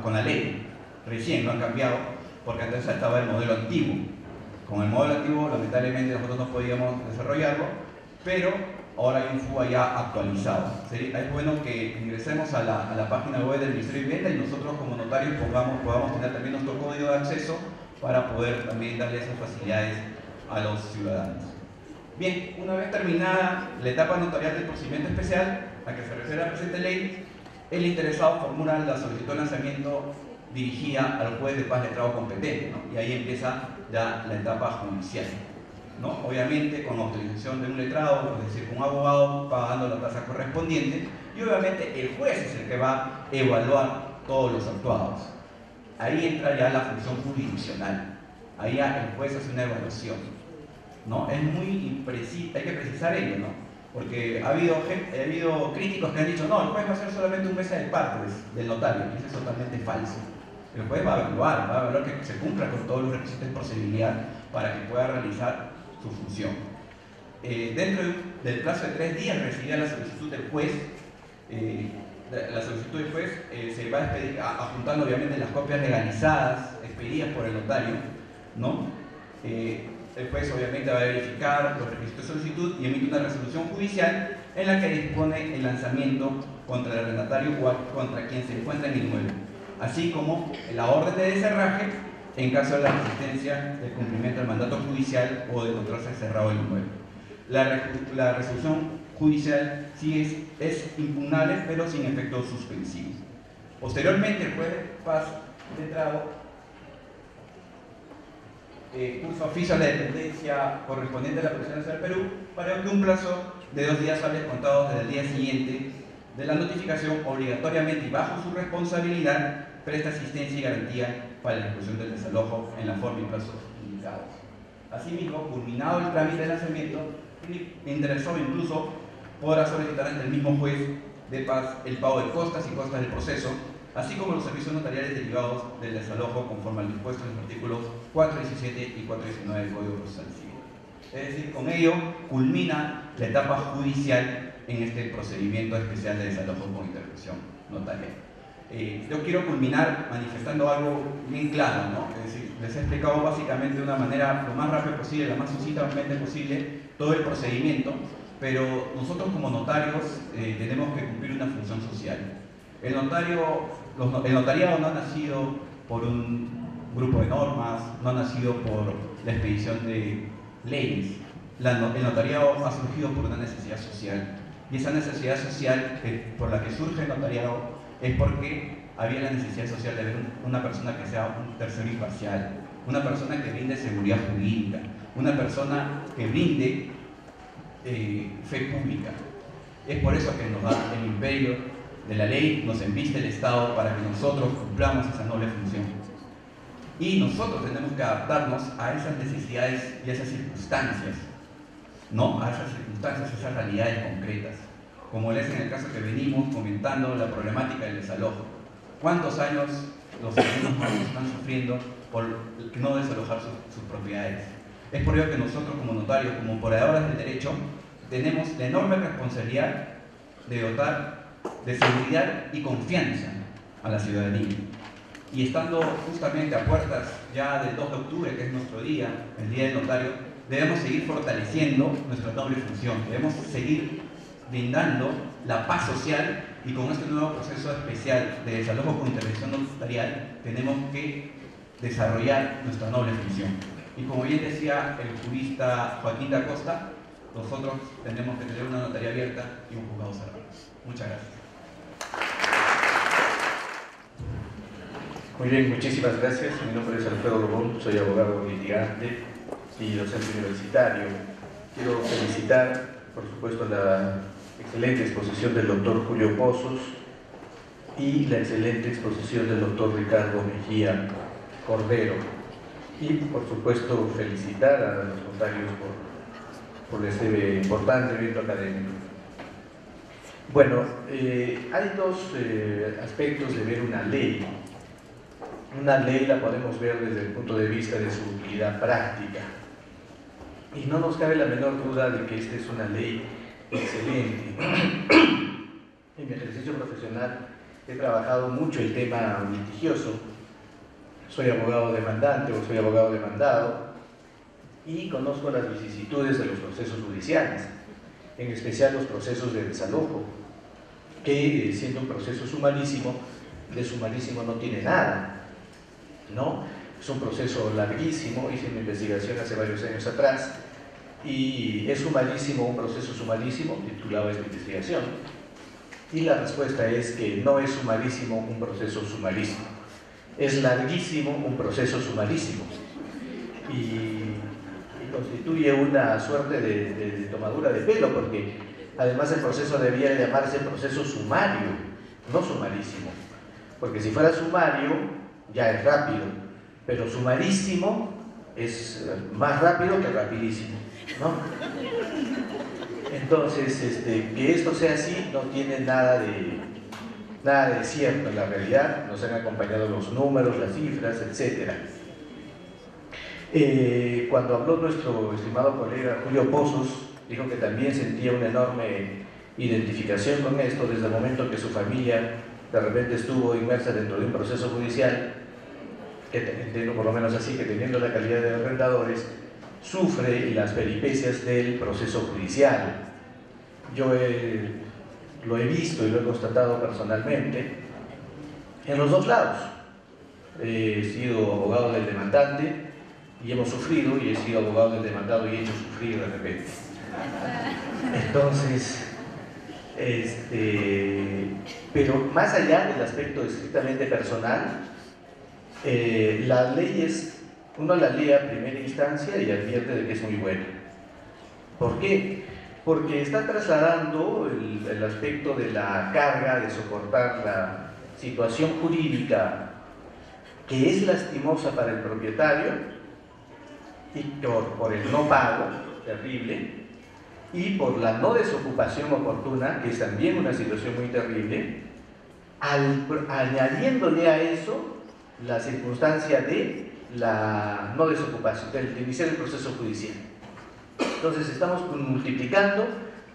con la ley. Recién lo han cambiado porque antes estaba el modelo antiguo. Con el modelo antiguo lamentablemente nosotros no podíamos desarrollarlo, pero ahora hay un FUA ya actualizado. Es bueno que ingresemos a la página web del Ministerio de Vivienda y nosotros como notarios podamos tener también nuestro código de acceso para poder también darle esas facilidades a los ciudadanos. Bien, una vez terminada la etapa notarial del procedimiento especial a que se refiere la presente ley, el interesado formula la solicitud de lanzamiento dirigida al juez de paz letrado competente, ¿no? Y ahí empieza ya la etapa judicial, ¿no? Obviamente con autorización de un letrado, es decir, un abogado pagando la tasa correspondiente, y obviamente el juez es el que va a evaluar todos los actuados. Ahí entra ya la función jurisdiccional, ahí ya el juez hace una evaluación, ¿no? Es muy impreciso, hay que precisar ello, ¿no? Porque ha habido críticos que han dicho, no, el juez va a ser solamente un juez de partes del notario, y eso es totalmente falso. El juez va a evaluar que se cumpla con todos los requisitos de procedibilidad para que pueda realizar su función. Dentro del plazo de 3 días recibida la solicitud del juez, se va a expedir, apuntando obviamente las copias legalizadas, expedidas por el notario, ¿no? El juez obviamente va a verificar los requisitos de solicitud y emite una resolución judicial en la que dispone el lanzamiento contra el arrendatario o contra quien se encuentra en el inmueble, así como la orden de descerraje en caso de la resistencia del cumplimiento del mandato judicial o de encontrarse cerrado el inmueble. La resolución judicial sí es impugnable, pero sin efecto suspensivo. Posteriormente, el juez de paz letrado curso oficio a la dependencia correspondiente a la Policía Nacional del Perú para que un plazo de 2 días hábiles contados desde el día siguiente de la notificación, obligatoriamente y bajo su responsabilidad, presta asistencia y garantía para la ejecución del desalojo en la forma y plazos indicados. Asimismo, culminado el trámite de lanzamiento, el interesado incluso podrá solicitar ante el mismo juez de paz el pago de costas y costas del proceso, así como los servicios notariales derivados del desalojo conforme al dispuesto en los artículos 417 y 419 del Código Procesal Civil. Es decir, con ello culmina la etapa judicial en este procedimiento especial de desalojo con intervención notarial. Yo quiero culminar manifestando algo bien claro, ¿no? Es decir, les he explicado básicamente de una manera lo más rápida posible, la más sucintamente posible, todo el procedimiento, pero nosotros como notarios tenemos que cumplir una función social. El notariado no ha nacido por un grupo de normas, no ha nacido por la expedición de leyes. El notariado ha surgido por una necesidad social. Y esa necesidad social por la que surge el notariado es porque había la necesidad social de ver una persona que sea un tercero imparcial, una persona que brinde seguridad jurídica, una persona que brinde fe pública. Es por eso que nos da el imperio de la ley, nos embiste el Estado para que nosotros cumplamos esa noble función. Y nosotros tenemos que adaptarnos a esas necesidades y a esas circunstancias, ¿no? A esas circunstancias, a esas realidades concretas. Como es en el caso que venimos comentando, la problemática del desalojo. ¿Cuántos años los ciudadanos están sufriendo por no desalojar sus propiedades? Es por ello que nosotros como notarios, como operadores del derecho, tenemos la enorme responsabilidad de dotar de seguridad y confianza a la ciudadanía. Y estando justamente a puertas ya del 2 de octubre, que es nuestro día, el Día del Notario, debemos seguir fortaleciendo nuestra noble función, debemos seguir brindando la paz social, y con este nuevo proceso especial de desalojo con intervención notarial tenemos que desarrollar nuestra noble función. Y como bien decía el jurista Joaquín da Costa, nosotros tenemos que tener una notaría abierta y un juzgado cerrado. Muchas gracias. Muy bien, muchísimas gracias. Mi nombre es Alfredo Lobón, soy abogado litigante y docente universitario. Quiero felicitar, por supuesto, la excelente exposición del doctor Julio Pozos y la excelente exposición del doctor Ricardo Mejía Cordero. Y, por supuesto, felicitar a los notarios por este importante evento académico. Bueno, hay dos aspectos de ver una ley. Una ley la podemos ver desde el punto de vista de su utilidad práctica. Y no nos cabe la menor duda de que esta es una ley excelente. En mi ejercicio profesional he trabajado mucho el tema litigioso. Soy abogado demandante o soy abogado demandado y conozco las vicisitudes de los procesos judiciales, en especial los procesos de desalojo, que siendo un proceso sumarísimo, de sumarísimo no tiene nada, ¿no? Es un proceso larguísimo. Hice una investigación hace varios años atrás ¿Y es sumarísimo un proceso sumarísimo? Titulaba esta investigación. Y la respuesta es que no es sumarísimo un proceso sumarísimo. Es larguísimo un proceso sumarísimo. Y constituye una suerte de tomadura de pelo, porque además el proceso debía llamarse proceso sumario, no sumarísimo. Porque si fuera sumario, ya es rápido, pero sumarísimo es más rápido que rapidísimo, ¿no? Entonces, que esto sea así no tiene nada de cierto en la realidad. Nos han acompañado los números, las cifras, etc. Cuando habló nuestro estimado colega Julio Pozos, dijo que también sentía una enorme identificación con esto desde el momento que su familia de repente estuvo inmersa dentro de un proceso judicial, que entiendo por lo menos así, que teniendo la calidad de arrendadores, sufre las peripecias del proceso judicial. Yo lo he visto y lo he constatado personalmente en los dos lados. He sido abogado del demandante y hemos sufrido, y he sido abogado del demandado y he hecho sufrir de repente. Entonces, pero más allá del aspecto estrictamente personal, las leyes, uno las lee a primera instancia y advierte de que es muy buena. ¿Por qué? Porque está trasladando el aspecto de la carga de soportar la situación jurídica que es lastimosa para el propietario y por el no pago terrible, y por la no desocupación oportuna, que es también una situación muy terrible, añadiéndole a eso la circunstancia de la no desocupación, de iniciar el proceso judicial. Entonces estamos multiplicando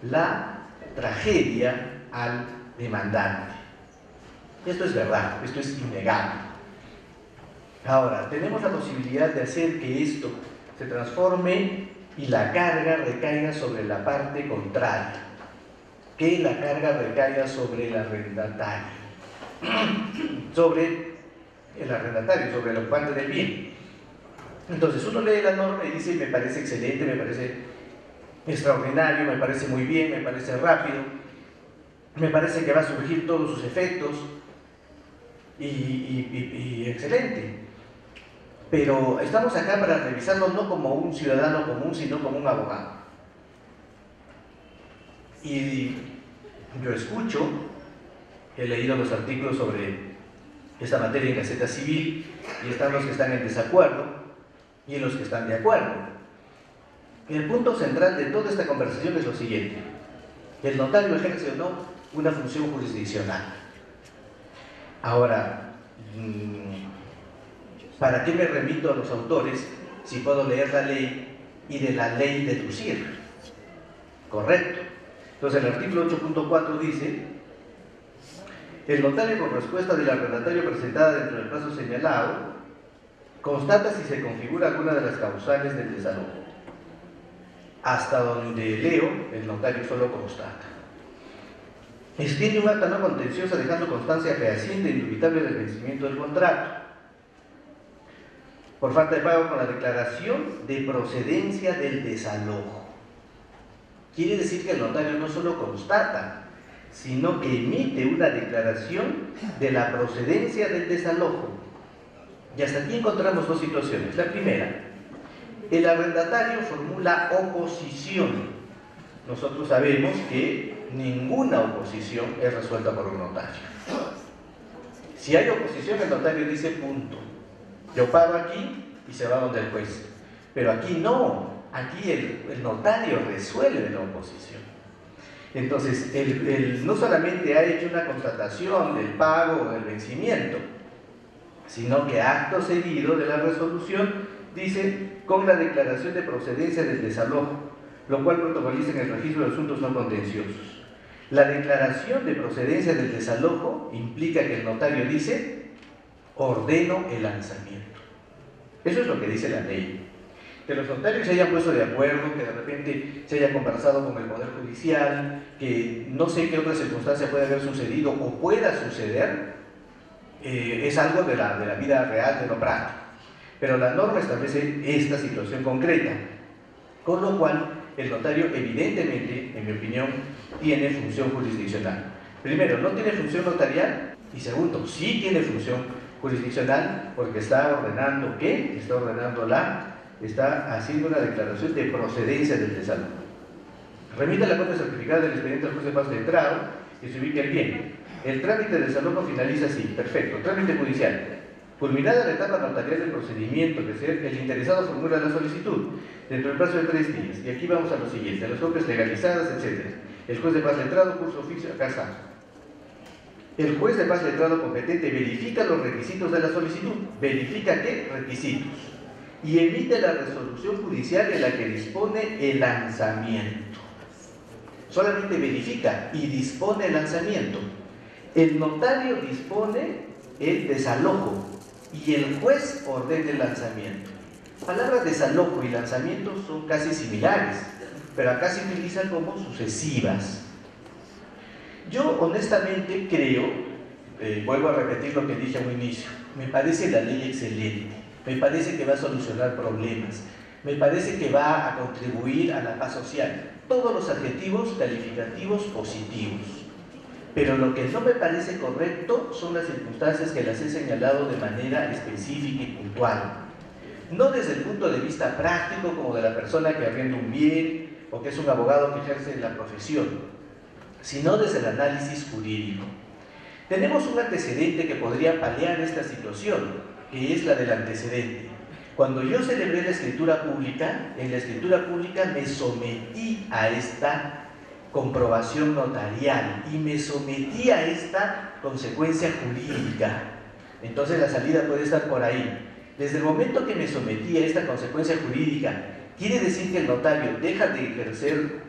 la tragedia al demandante. Esto es verdad, esto es innegable. Ahora, tenemos la posibilidad de hacer que esto se transforme y la carga recaiga sobre la parte contraria, que la carga recaiga sobre el arrendatario, sobre el ocupante del bien. Entonces uno lee la norma y dice, me parece excelente, me parece extraordinario, me parece muy bien, me parece rápido, me parece que va a surgir todos sus efectos y excelente. Pero estamos acá para revisarlo no como un ciudadano común, sino como un abogado. Y yo escucho, he leído los artículos sobre esta materia en Gaceta Civil, y están los que están en desacuerdo y los que están de acuerdo. El punto central de toda esta conversación es lo siguiente: ¿el notario ejerce o no una función jurisdiccional? Ahora, ¿para qué me remito a los autores si puedo leer la ley y de la ley deducir? Correcto. Entonces el artículo 8.4 dice: el notario, con respuesta del arrendatario presentada dentro del plazo señalado, constata si se configura alguna de las causales del desalojo. Hasta donde leo, el notario solo constata. Extiende un acta no contenciosa dejando constancia fehaciente e indubitable del vencimiento del contrato por falta de pago con la declaración de procedencia del desalojo. Quiere decir que el notario no solo constata, sino que emite una declaración de la procedencia del desalojo. Y hasta aquí encontramos dos situaciones. La primera, el arrendatario formula oposición. Nosotros sabemos que ninguna oposición es resuelta por un notario. Si hay oposición, el notario dice punto. Yo paro aquí y se va donde el juez. Pero aquí no, aquí el notario resuelve la oposición. Entonces, él no solamente ha hecho una constatación del pago o del vencimiento, sino que acto seguido de la resolución dice: con la declaración de procedencia del desalojo, lo cual protocoliza en el registro de asuntos no contenciosos. La declaración de procedencia del desalojo implica que el notario dice: ordeno el lanzamiento. Eso es lo que dice la ley. Que los notarios se hayan puesto de acuerdo, que de repente se haya conversado con el Poder Judicial, que no sé qué otra circunstancia puede haber sucedido o pueda suceder, es algo de la vida real, de lo práctico. Pero la norma establece esta situación concreta. Con lo cual, el notario evidentemente, en mi opinión, tiene función jurisdiccional. Primero, no tiene función notarial, y segundo, sí tiene función jurisdiccional porque está ordenando ¿qué? Está haciendo una declaración de procedencia del desalojo. Remite la copia certificada del expediente al juez de paz letrado que se ubique el bien. El trámite de desalojo finaliza así, perfecto, trámite judicial. Culminada la etapa notarial del procedimiento, el interesado formula la solicitud dentro del plazo de 3 días. Y aquí vamos a lo siguiente, las copias legalizadas, etc. El juez de paz letrado, curso oficio, acá está. El juez de paz letrado competente verifica los requisitos de la solicitud. ¿Verifica qué? Requisitos. Y emite la resolución judicial en la que dispone el lanzamiento. Solamente verifica y dispone el lanzamiento. El notario dispone el desalojo y el juez ordena el lanzamiento. Palabras desalojo y lanzamiento son casi similares, pero acá se utilizan como sucesivas. Yo honestamente creo, vuelvo a repetir lo que dije a un inicio, me parece la ley excelente, me parece que va a solucionar problemas, me parece que va a contribuir a la paz social, todos los adjetivos calificativos positivos. Pero lo que no me parece correcto son las circunstancias que las he señalado de manera específica y puntual. No desde el punto de vista práctico, como de la persona que arrienda un bien o que es un abogado que ejerce la profesión, sino desde el análisis jurídico. Tenemos un antecedente que podría paliar esta situación, que es la del antecedente. Cuando yo celebré la escritura pública, en la escritura pública me sometí a esta comprobación notarial y me sometí a esta consecuencia jurídica. Entonces la salida puede estar por ahí. Desde el momento que me sometí a esta consecuencia jurídica, quiere decir que el notario deja de ejercer,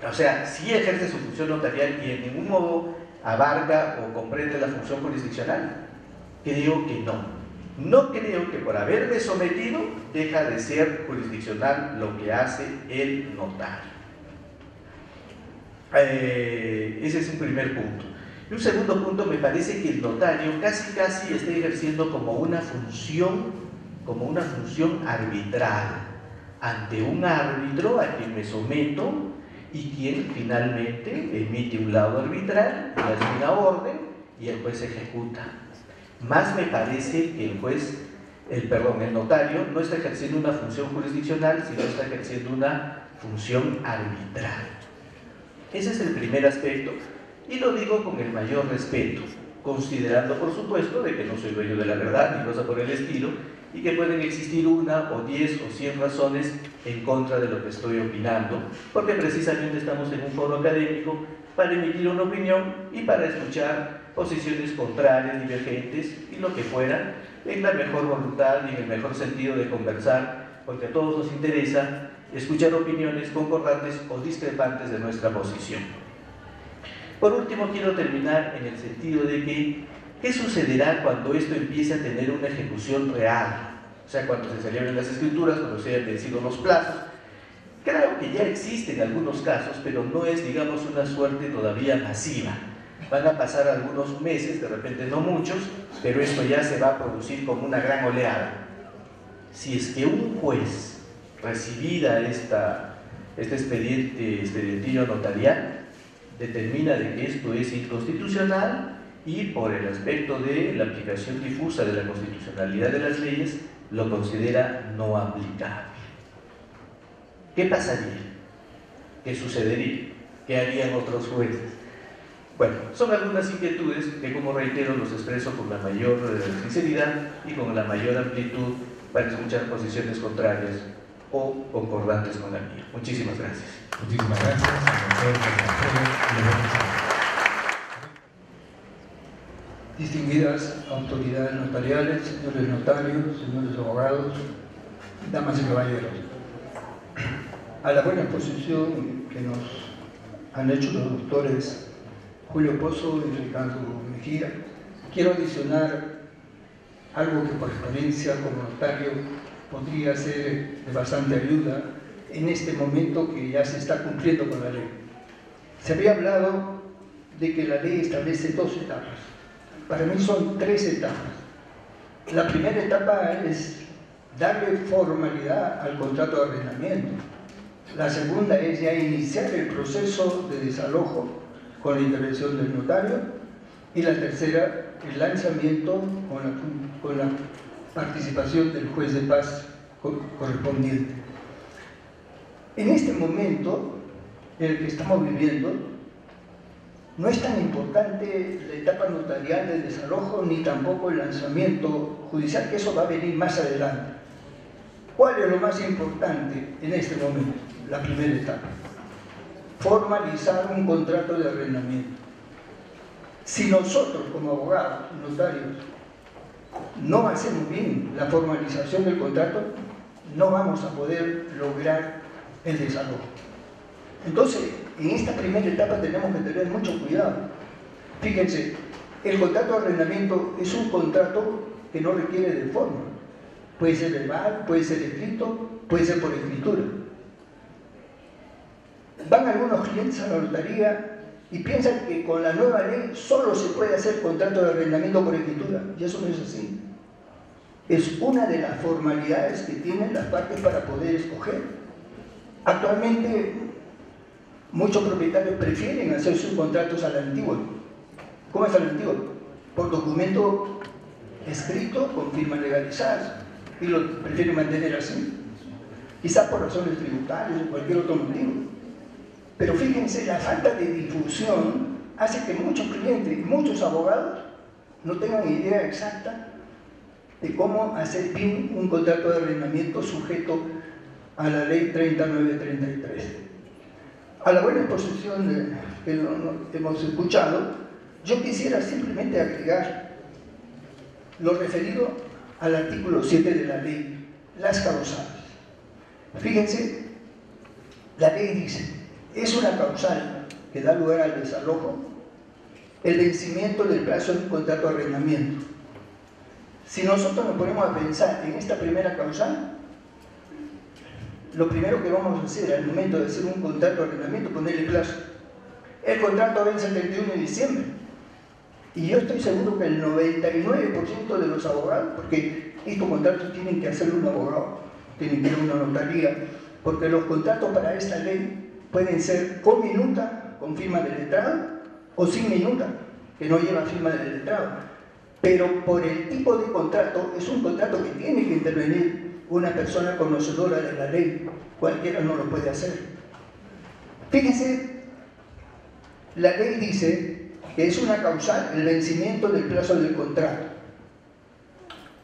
o sea, sí ejerce su función notarial y en ningún modo abarca o comprende la función jurisdiccional. Creo que no. No creo que por haberme sometido deja de ser jurisdiccional lo que hace el notario. Ese es un primer punto. Y un segundo punto, me parece que el notario casi está ejerciendo como una función arbitral ante un árbitro a quien me someto y quien finalmente emite un laudo arbitral y hace una orden y el juez ejecuta. Más me parece que el notario no está ejerciendo una función jurisdiccional, sino está ejerciendo una función arbitral. Ese es el primer aspecto, y lo digo con el mayor respeto, considerando por supuesto de que no soy dueño de la verdad ni cosa por el estilo, y que pueden existir 1 o 10 o 100 razones en contra de lo que estoy opinando, porque precisamente estamos en un foro académico para emitir una opinión y para escuchar posiciones contrarias, divergentes y lo que fuera, en la mejor voluntad y en el mejor sentido de conversar, porque a todos nos interesa escuchar opiniones concordantes o discrepantes de nuestra posición. Por último, quiero terminar en el sentido de que ¿qué sucederá cuando esto empiece a tener una ejecución real? O sea, cuando se celebren las escrituras, cuando se hayan vencido los plazos. Creo que ya existen algunos casos, pero no es, digamos, una suerte todavía masiva. Van a pasar algunos meses, de repente no muchos, pero esto ya se va a producir como una gran oleada. Si es que un juez, recibida este expedientillo notarial, determina de que esto es inconstitucional y por el aspecto de la aplicación difusa de la constitucionalidad de las leyes, lo considera no aplicable. ¿Qué pasaría? ¿Qué sucedería? ¿Qué harían otros jueces? Bueno, son algunas inquietudes que, como reitero, los expreso con la mayor sinceridad y con la mayor amplitud para escuchar posiciones contrarias o concordantes con la mía. Muchísimas gracias. Muchísimas gracias. Distinguidas autoridades notariales, señores notarios, señores abogados, damas y caballeros, a la buena exposición que nos han hecho los doctores Julio Pozo y Ricardo Mejía, quiero adicionar algo que por experiencia como notario podría ser de bastante ayuda en este momento que ya se está cumpliendo con la ley. Se había hablado de que la ley establece 2 etapas. Para mí son 3 etapas. La primera etapa es darle formalidad al contrato de arrendamiento. La segunda es ya iniciar el proceso de desalojo con la intervención del notario. Y la tercera, el lanzamiento con la participación del juez de paz correspondiente. En este momento en el que estamos viviendo, no es tan importante la etapa notarial del desalojo ni tampoco el lanzamiento judicial, que eso va a venir más adelante. ¿Cuál es lo más importante en este momento? La primera etapa: formalizar un contrato de arrendamiento. Si nosotros como abogados, notarios, no hacemos bien la formalización del contrato, no vamos a poder lograr el desalojo. Entonces, en esta primera etapa tenemos que tener mucho cuidado. Fíjense, el contrato de arrendamiento es un contrato que no requiere de forma. Puede ser verbal, puede ser escrito, puede ser por escritura. Van algunos clientes a la notaría y piensan que con la nueva ley solo se puede hacer contrato de arrendamiento por escritura, y eso no es así. Es una de las formalidades que tienen las partes para poder escoger. Actualmente, muchos propietarios prefieren hacer sus contratos a la antigua. ¿Cómo es a la antigua? Por documento escrito con firmas legalizadas, y lo prefieren mantener así. Quizás por razones tributarias o cualquier otro motivo. Pero fíjense, la falta de difusión hace que muchos clientes y muchos abogados no tengan idea exacta de cómo hacer bien un contrato de arrendamiento sujeto a la ley 3933. A la buena exposición que hemos escuchado, yo quisiera simplemente agregar lo referido al artículo 7 de la ley, las causales. Fíjense, la ley dice: es una causal que da lugar al desalojo el vencimiento del plazo de un contrato de arrendamiento. Si nosotros nos ponemos a pensar en esta primera causal, lo primero que vamos a hacer al momento de hacer un contrato de arrendamiento es ponerle plazo. El contrato vence el 31 de diciembre. Y yo estoy seguro que el 99% de los abogados, porque estos contratos tienen que hacerlo un abogado, tienen que ir a una notaría, porque los contratos para esta ley pueden ser con minuta, con firma del letrado, o sin minuta, que no lleva firma del letrado. Pero por el tipo de contrato, es un contrato que tiene que intervenir una persona conocedora de la ley. Cualquiera no lo puede hacer. Fíjense, la ley dice que es una causal el vencimiento del plazo del contrato.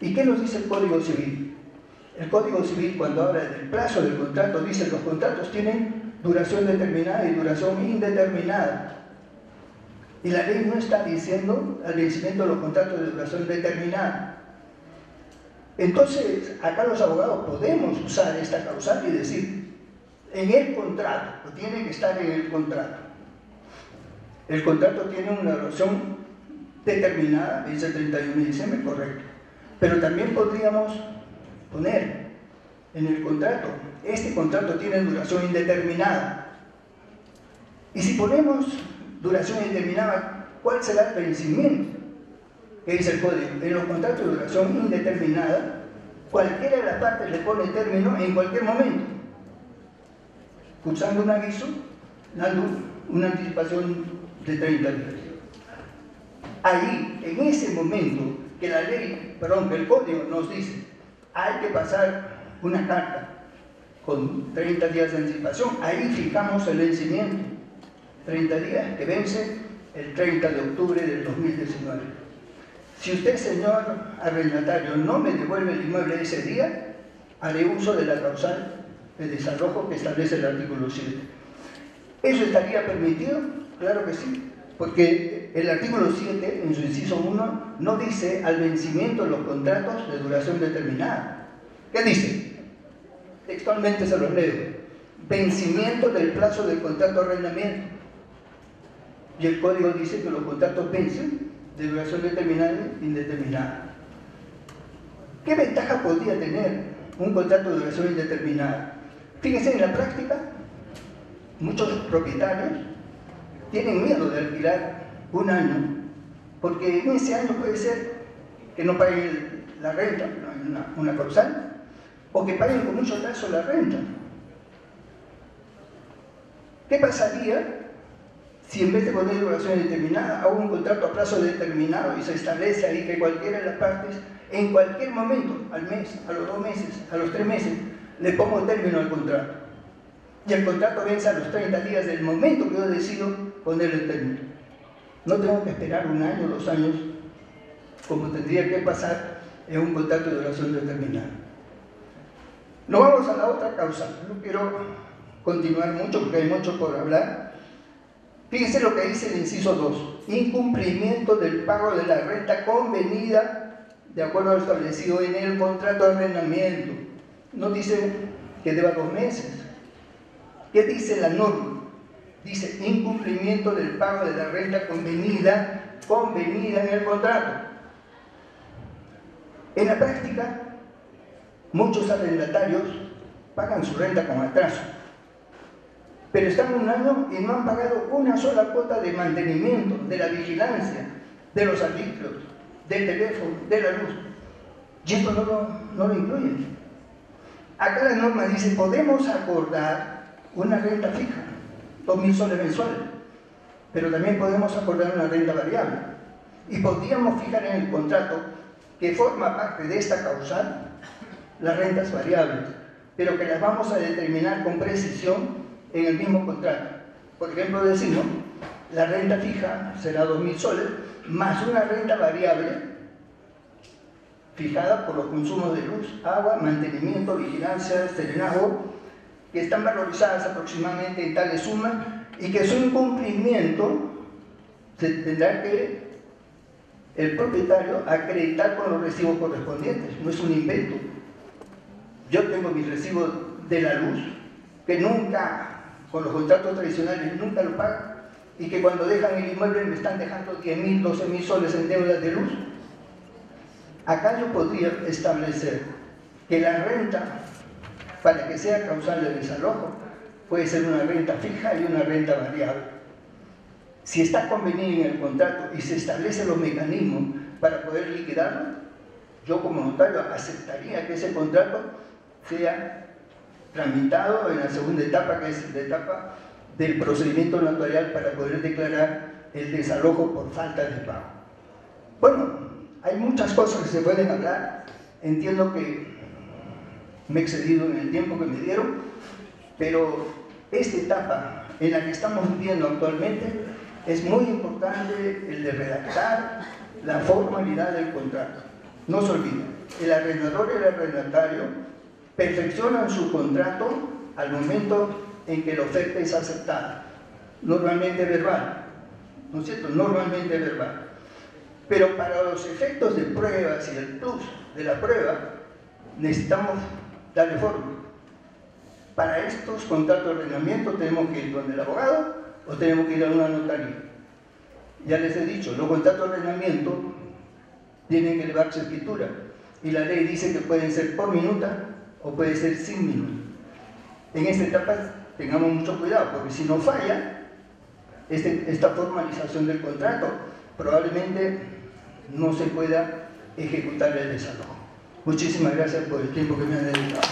¿Y qué nos dice el Código Civil? El Código Civil, cuando habla del plazo del contrato, dice que los contratos tienen duración determinada y duración indeterminada. Y la ley no está diciendo el vencimiento de los contratos de duración determinada. Entonces, acá los abogados podemos usar esta causal y decir, en el contrato, o tiene que estar en el contrato. El contrato tiene una duración determinada, dice el 31 de diciembre, correcto. Pero también podríamos poner en el contrato, este contrato tiene duración indeterminada. Y si ponemos duración indeterminada, ¿cuál será el vencimiento? ¿Qué dice el código? En los contratos de duración indeterminada, cualquiera de las partes le pone término en cualquier momento, cursando un aviso, dando una anticipación de 30 días. Ahí, en ese momento que la ley, que el código nos dice, hay que pasar una carta con 30 días de anticipación, ahí fijamos el vencimiento, 30 días que vence el 30 de octubre del 2019. Si usted, señor arrendatario, no me devuelve el inmueble ese día, haré uso de la causal de desalojo que establece el artículo 7. ¿Eso estaría permitido? Claro que sí, porque el artículo 7, en su inciso 1, no dice al vencimiento de los contratos de duración determinada. ¿Qué dice? Textualmente se los leo: vencimiento del plazo del contrato de arrendamiento. Y el código dice que los contratos vencen de duración determinada e indeterminada. ¿Qué ventaja podría tener un contrato de duración indeterminada? Fíjense, en la práctica, muchos propietarios tienen miedo de alquilar un año, porque en ese año puede ser que no paguen la renta, una causal, o que paguen con mucho atraso la renta. ¿Qué pasaría si en vez de poner duración determinada hago un contrato a plazo determinado y se establece ahí que cualquiera de las partes, en cualquier momento, al mes, a los 2 meses, a los 3 meses, le pongo término al contrato? Y el contrato vence a los 30 días del momento que yo decido ponerle término. No tengo que esperar 1 año, 2 años, como tendría que pasar en un contrato de duración determinada. Nos vamos a la otra causa. No quiero continuar mucho porque hay mucho por hablar. Fíjense lo que dice el inciso 2. Incumplimiento del pago de la renta convenida de acuerdo a lo establecido en el contrato de arrendamiento. No dice que deba 2 meses. ¿Qué dice la norma? Dice incumplimiento del pago de la renta convenida en el contrato. En la práctica, muchos arrendatarios pagan su renta con atraso, pero están 1 año y no han pagado una sola cuota de mantenimiento, de la vigilancia, de los arbitrios, del teléfono, de la luz. Y esto no lo incluyen. Acá la norma dice, podemos acordar una renta fija, 2.000 soles mensuales, pero también podemos acordar una renta variable. Y podríamos fijar en el contrato que forma parte de esta causal las rentas variables, pero que las vamos a determinar con precisión en el mismo contrato. Por ejemplo, decimos, la renta fija será 2.000 soles, más una renta variable fijada por los consumos de luz, agua, mantenimiento, vigilancia, serenazgo, que están valorizadas aproximadamente en tales sumas y que su incumplimiento se tendrá que el propietario acreditar con los recibos correspondientes. No es un invento. Yo tengo mis recibos de la luz que nunca, con los contratos tradicionales, nunca lo pagan, y que cuando dejan el inmueble me están dejando 10.000, 12.000 soles en deudas de luz. Acá yo podría establecer que la renta, para que sea causal de desalojo, puede ser una renta fija y una renta variable. Si está convenido en el contrato y se establecen los mecanismos para poder liquidarlo, yo como notario aceptaría que ese contrato sea tramitado en la segunda etapa, que es la etapa del procedimiento notarial para poder declarar el desalojo por falta de pago. Bueno, hay muchas cosas que se pueden hablar. Entiendo que me he excedido en el tiempo que me dieron, pero esta etapa en la que estamos viviendo actualmente es muy importante, el de redactar la formalidad del contrato. No se olvide, el arrendador y el arrendatario perfeccionan su contrato al momento en que la oferta es aceptada, normalmente verbal, ¿no es cierto? Normalmente verbal. Pero para los efectos de pruebas y el plus de la prueba, necesitamos darle forma. Para estos contratos de arrendamiento tenemos que ir donde el abogado o tenemos que ir a una notaría. Ya les he dicho, los contratos de arrendamiento tienen que elevarse escritura y la ley dice que pueden ser por minuta o puede ser sin minuta. En esta etapa tengamos mucho cuidado, porque si no falla esta formalización del contrato, probablemente no se pueda ejecutar el desalojo. Muchísimas gracias por el tiempo que me han dedicado.